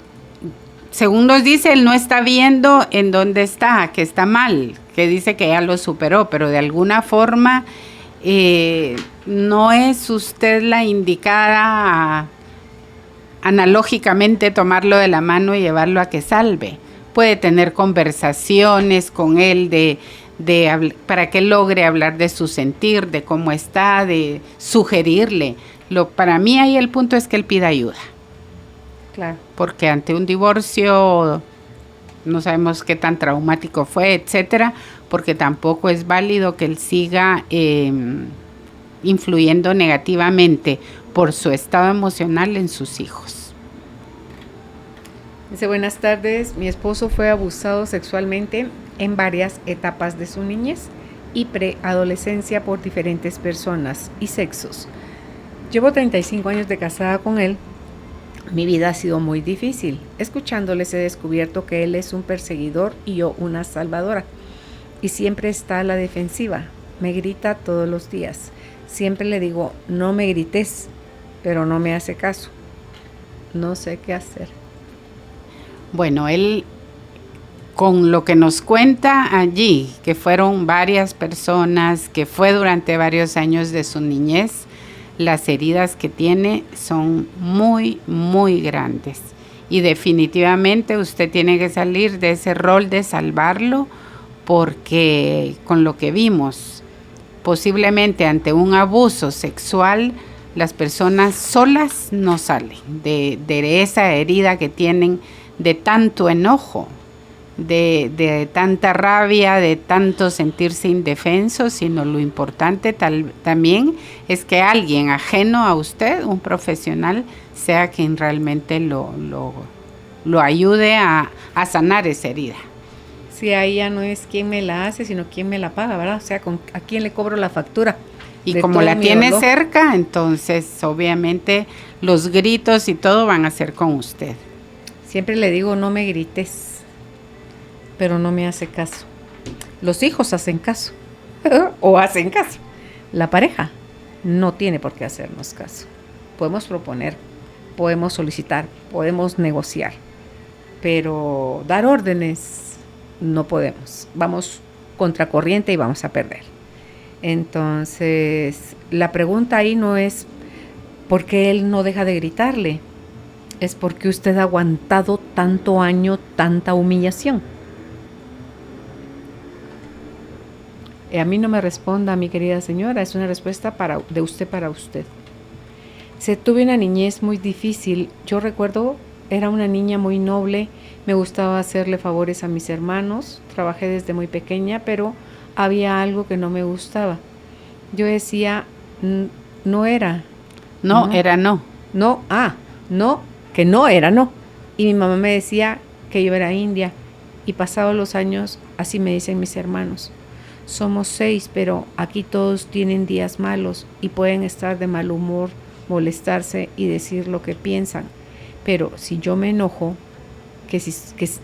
según nos dice, él no está viendo en dónde está, que está mal, que dice que ya lo superó, pero de alguna forma no es usted la indicada analógicamente tomarlo de la mano y llevarlo a que salve. Puede tener conversaciones con él para que logre hablar de su sentir, de cómo está, de sugerirle. Para mí ahí el punto es que él pida ayuda. Claro. Porque ante un divorcio no sabemos qué tan traumático fue, etcétera, porque tampoco es válido que él siga influyendo negativamente por su estado emocional en sus hijos. Dice, buenas tardes, mi esposo fue abusado sexualmente en varias etapas de su niñez y preadolescencia por diferentes personas y sexos. Llevo 35 años de casada con él. Mi vida ha sido muy difícil. Escuchándoles he descubierto que él es un perseguidor y yo una salvadora. Y siempre está a la defensiva. Me grita todos los días. Siempre le digo, no me grites, pero no me hace caso. No sé qué hacer. Bueno, él, con lo que nos cuenta allí, que fueron varias personas, que fue durante varios años de su niñez, las heridas que tiene son muy, muy grandes. Y definitivamente usted tiene que salir de ese rol de salvarlo, porque con lo que vimos, posiblemente ante un abuso sexual, las personas solas no salen de esa herida que tienen, de tanto enojo, de tanta rabia, de tanto sentirse indefenso, sino lo importante también es que alguien ajeno a usted, un profesional, sea quien realmente lo ayude a sanar esa herida. Sí, ahí ya no es quién me la hace, sino quién me la paga, ¿verdad? O sea, a quién le cobro la factura. Y como la tiene cerca, entonces obviamente los gritos y todo van a ser con usted. Siempre le digo, no me grites, pero no me hace caso. Los hijos hacen caso, o hacen caso. La pareja no tiene por qué hacernos caso. Podemos proponer, podemos solicitar, podemos negociar, pero dar órdenes no podemos. Vamos contracorriente y vamos a perder. Entonces, la pregunta ahí no es por qué él no deja de gritarle. Es porque usted ha aguantado tanto año, tanta humillación. A mí no me responda, mi querida señora, es una respuesta de usted para usted. Tuve una niñez muy difícil. Yo recuerdo, era una niña muy noble, me gustaba hacerle favores a mis hermanos, trabajé desde muy pequeña, pero había algo que no me gustaba. Yo decía, no era. No, era no. No, no. Que no era no. Y mi mamá me decía que yo era india. Y pasados los años, así me dicen mis hermanos. Somos 6, pero aquí todos tienen días malos y pueden estar de mal humor, molestarse y decir lo que piensan. Pero si yo me enojo, que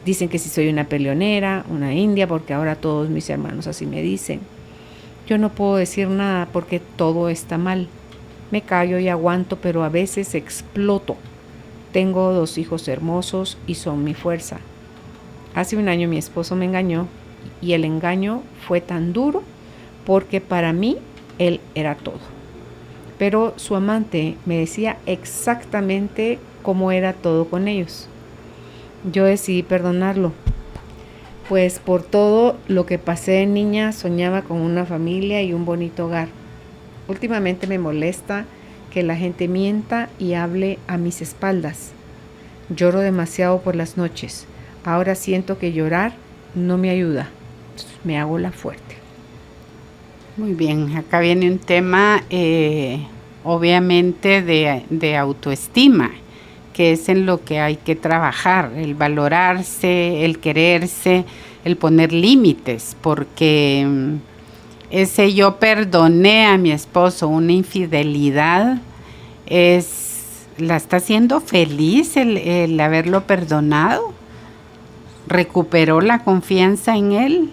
dicen que si soy una peleonera, una india, porque ahora todos mis hermanos así me dicen. Yo no puedo decir nada porque todo está mal. Me callo y aguanto, pero a veces exploto. Tengo 2 hijos hermosos y son mi fuerza. Hace 1 año mi esposo me engañó y el engaño fue tan duro porque para mí él era todo. Pero su amante me decía exactamente cómo era todo con ellos. Yo decidí perdonarlo, pues por todo lo que pasé de niña soñaba con una familia y un bonito hogar. Últimamente me molesta que la gente mienta y hable a mis espaldas. Lloro demasiado por las noches. Ahora siento que llorar no me ayuda. Me hago la fuerte. Muy bien, acá viene un tema obviamente de autoestima, que es en lo que hay que trabajar, el valorarse, el quererse, el poner límites, porque ese yo perdoné a mi esposo una infidelidad, la está haciendo feliz el haberlo perdonado, recuperó la confianza en él,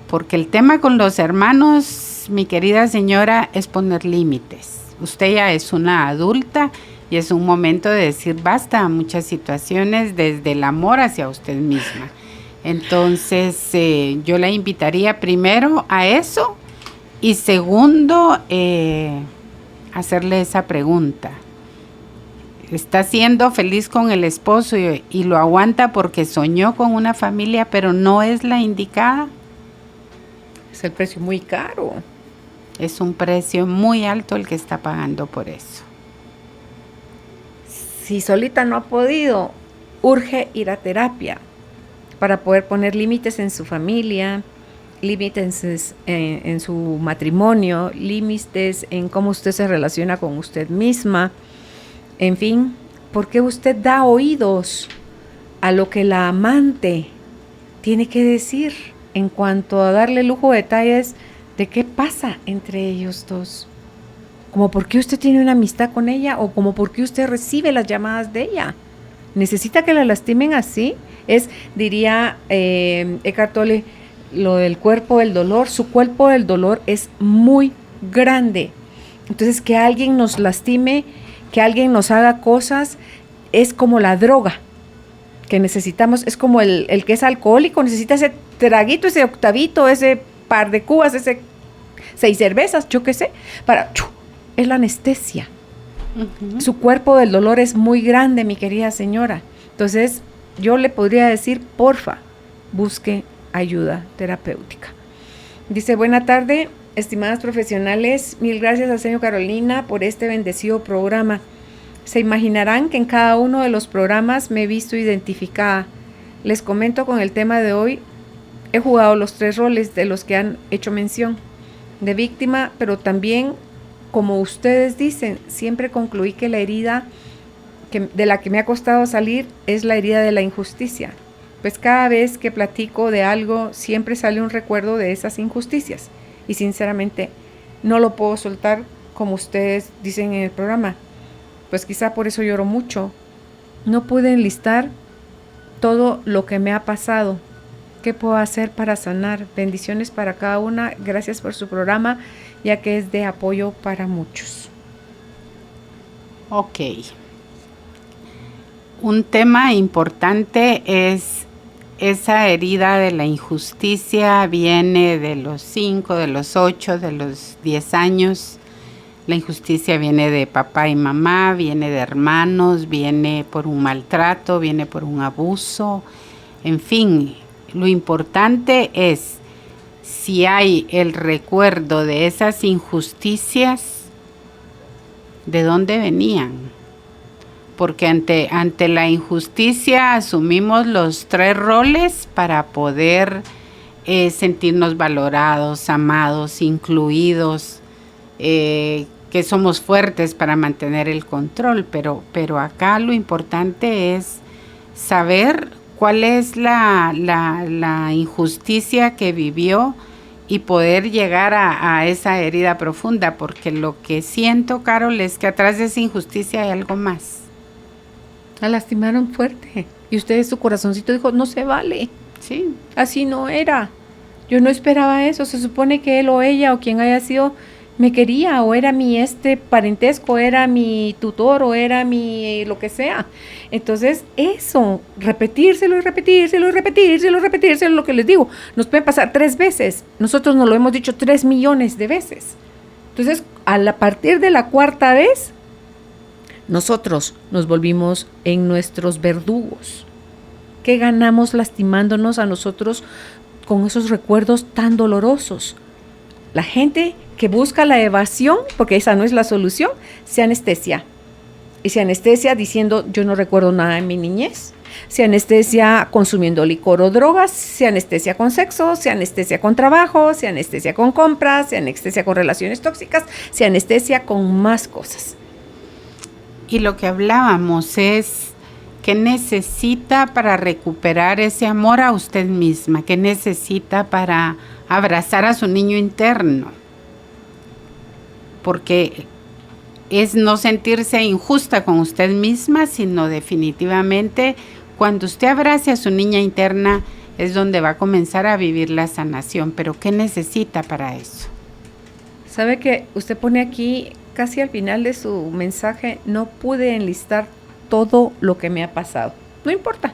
porque el tema con los hermanos, mi querida señora, es poner límites. Usted ya es una adulta y es un momento de decir basta a muchas situaciones desde el amor hacia usted misma. Entonces, yo la invitaría primero a eso y segundo, hacerle esa pregunta. Está siendo feliz con el esposo y lo aguanta porque soñó con una familia, pero no es la indicada. Es el precio muy caro. Es un precio muy alto el que está pagando por eso. Si solita no ha podido, urge ir a terapia para poder poner límites en su familia, límites en su matrimonio, límites en cómo usted se relaciona con usted misma. En fin, porque usted da oídos a lo que la amante tiene que decir en cuanto a darle lujo de detalles de qué pasa entre ellos dos. Como por qué usted tiene una amistad con ella o como por qué usted recibe las llamadas de ella. ¿Necesita que la lastimen así? Diría Eckhart Tolle, lo del cuerpo del dolor. Su cuerpo del dolor es muy grande. Entonces, que alguien nos lastime, que alguien nos haga cosas, es como la droga que necesitamos. Es como el que es alcohólico, necesita ese traguito, ese octavito, ese par de cubas, ese 6 cervezas, yo qué sé, es la anestesia. Uh-huh. Su cuerpo del dolor es muy grande, mi querida señora. Entonces, yo le podría decir, porfa, busque ayuda terapéutica. Dice, buena tarde, estimadas profesionales, mil gracias a señor Carolina por este bendecido programa. Se imaginarán que en cada uno de los programas me he visto identificada. Les comento con el tema de hoy, he jugado los 3 roles de los que han hecho mención, de víctima, pero también, como ustedes dicen, siempre concluí que la herida de la que me ha costado salir es la herida de la injusticia. Pues cada vez que platico de algo, siempre sale un recuerdo de esas injusticias. Y sinceramente, no lo puedo soltar como ustedes dicen en el programa. Pues quizá por eso lloro mucho. No pude enlistar todo lo que me ha pasado. ¿Qué puedo hacer para sanar? Bendiciones para cada una. Gracias por su programa, ya que es de apoyo para muchos. Ok. Un tema importante es esa herida de la injusticia, viene de los 5, de los 8, de los 10 años. La injusticia viene de papá y mamá, viene de hermanos, viene por un maltrato, viene por un abuso, en fin. Lo importante es, si hay el recuerdo de esas injusticias, ¿de dónde venían? Porque ante la injusticia asumimos los 3 roles para poder sentirnos valorados, amados, incluidos, que somos fuertes para mantener el control. Pero acá lo importante es saber cuál es la injusticia que vivió y poder llegar a esa herida profunda, porque lo que siento, Carol, es que atrás de esa injusticia hay algo más. La lastimaron fuerte y usted, su corazoncito dijo, no se vale. Sí. Así no era. Yo no esperaba eso. Se supone que él o ella o quien haya sido me quería, o era mi parentesco, era mi tutor, o era mi lo que sea. Entonces, eso, repetírselo y repetírselo y repetírselo y repetírselo, lo que les digo, nos puede pasar 3 veces. Nosotros nos lo hemos dicho 3 millones de veces. Entonces, a partir de la 4ª vez, nosotros nos volvimos en nuestros verdugos. ¿Qué ganamos lastimándonos a nosotros con esos recuerdos tan dolorosos? La gente que busca la evasión, porque esa no es la solución, se anestesia. Y se anestesia diciendo, yo no recuerdo nada de mi niñez. Se anestesia consumiendo licor o drogas, se anestesia con sexo, se anestesia con trabajo, se anestesia con compras, se anestesia con relaciones tóxicas, se anestesia con más cosas. Y lo que hablábamos es, ¿qué necesita para recuperar ese amor a usted misma? ¿Qué necesita para abrazar a su niño interno? Porque es no sentirse injusta con usted misma, sino definitivamente cuando usted abrace a su niña interna es donde va a comenzar a vivir la sanación. Pero ¿qué necesita para eso? ¿Sabe que usted pone aquí, casi al final de su mensaje, no pude enlistar todo lo que me ha pasado? No importa.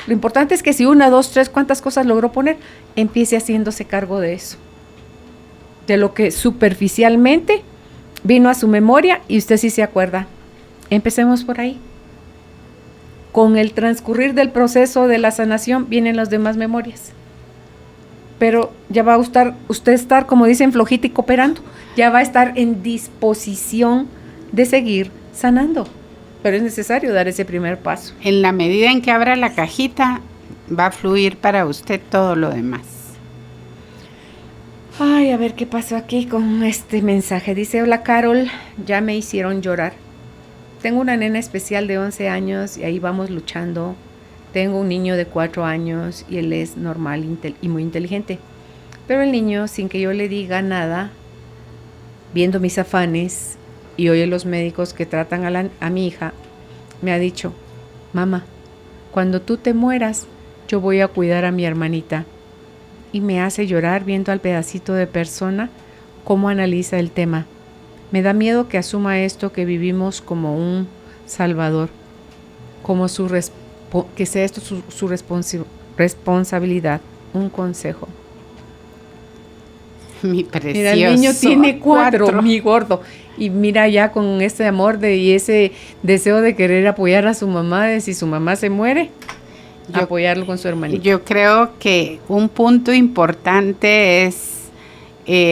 Lo importante es que si 1, 2, 3, cuántas cosas logró poner, empiece haciéndose cargo de eso. De lo que superficialmente vino a su memoria y usted sí se acuerda. Empecemos por ahí. Con el transcurrir del proceso de la sanación vienen las demás memorias. Pero ya va a usted estar, como dicen, flojita y cooperando. Ya va a estar en disposición de seguir sanando. Pero es necesario dar ese primer paso. En la medida en que abra la cajita, va a fluir para usted todo lo demás. Ay, a ver qué pasó aquí con este mensaje. Dice, hola Carol, ya me hicieron llorar. Tengo una nena especial de 11 años y ahí vamos luchando. Tengo un niño de 4 años y él es normal y muy inteligente. Pero el niño, sin que yo le diga nada, viendo mis afanes y oye los médicos que tratan a mi hija, me ha dicho, mamá, cuando tú te mueras, yo voy a cuidar a mi hermanita. Y me hace llorar viendo al pedacito de persona cómo analiza el tema. Me da miedo que asuma esto que vivimos como un salvador, como que sea esto su responsabilidad, un consejo. Mi precioso. Mira, el niño tiene 4, mi gordo. Y mira ya con ese amor y ese deseo de querer apoyar a su mamá, de si su mamá se muere, apoyarlo con su hermanito. Yo creo que un punto importante es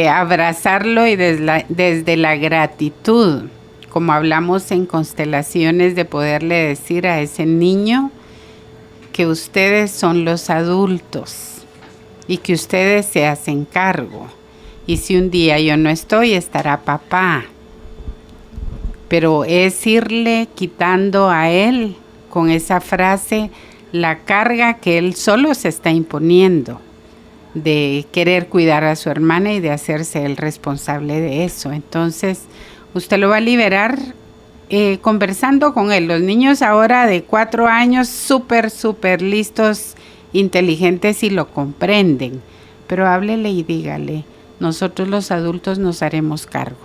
abrazarlo y desde la gratitud, como hablamos en constelaciones, de poderle decir a ese niño que ustedes son los adultos y que ustedes se hacen cargo. Y si un día yo no estoy, estará papá. Pero es irle quitando a él con esa frase la carga que él solo se está imponiendo de querer cuidar a su hermana y de hacerse el responsable de eso. Entonces, usted lo va a liberar conversando con él. Los niños ahora de 4 años, súper listos, inteligentes y lo comprenden. Pero háblele y dígale, nosotros los adultos nos haremos cargo.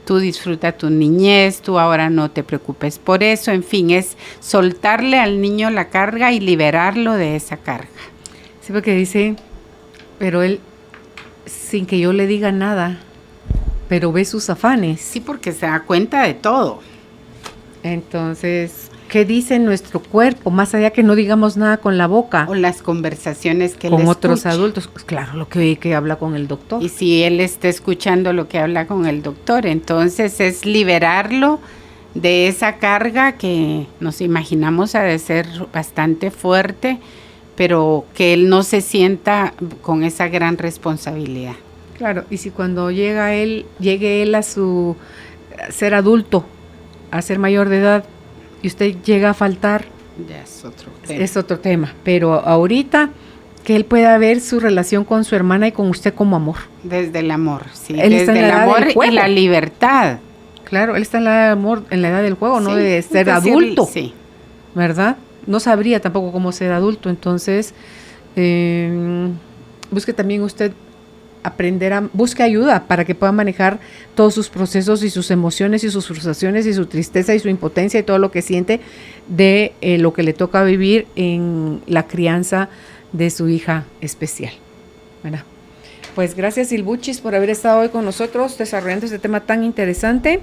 Tú disfruta tu niñez, tú ahora no te preocupes por eso. En fin, es soltarle al niño la carga y liberarlo de esa carga. Sí, porque dice, pero él, sin que yo le diga nada, pero ve sus afanes. Sí, porque se da cuenta de todo. Entonces, ¿qué dice nuestro cuerpo? Más allá que no digamos nada con la boca. O las conversaciones que él con otros escucha. Adultos. Pues claro, lo que habla con el doctor. Y si él está escuchando lo que habla con el doctor, entonces es liberarlo de esa carga que nos imaginamos ha de ser bastante fuerte, pero que él no se sienta con esa gran responsabilidad. Claro, y si cuando llegue él a su ser adulto, a ser mayor de edad, y usted llega a faltar, Ya es otro tema. Pero ahorita, que él pueda ver su relación con su hermana y con usted como amor. Desde el amor, sí. Él está desde en el la edad amor del juego. y la libertad. Claro, él está en la edad del amor, en la edad del juego, Sí, no de ser es decir, adulto. Sí. ¿Verdad? No sabría tampoco cómo ser adulto, entonces busque también usted busque ayuda para que pueda manejar todos sus procesos y sus emociones y sus frustraciones y su tristeza y su impotencia y todo lo que siente de lo que le toca vivir en la crianza de su hija especial. ¿Verdad? Pues gracias, Silbuchis, por haber estado hoy con nosotros desarrollando este tema tan interesante.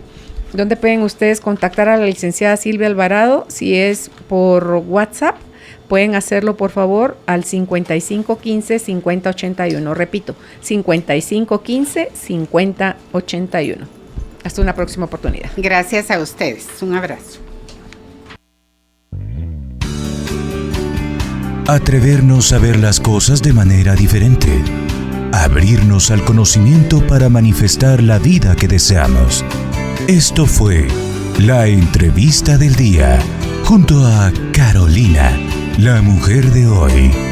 ¿Dónde pueden ustedes contactar a la licenciada Silvia Alvarado? Si es por WhatsApp, pueden hacerlo, por favor, al 5515-5081. Repito, 5515-5081. Hasta una próxima oportunidad. Gracias a ustedes. Un abrazo. Atrevernos a ver las cosas de manera diferente. Abrirnos al conocimiento para manifestar la vida que deseamos. Esto fue la entrevista del día, junto a Carolina, la mujer de hoy.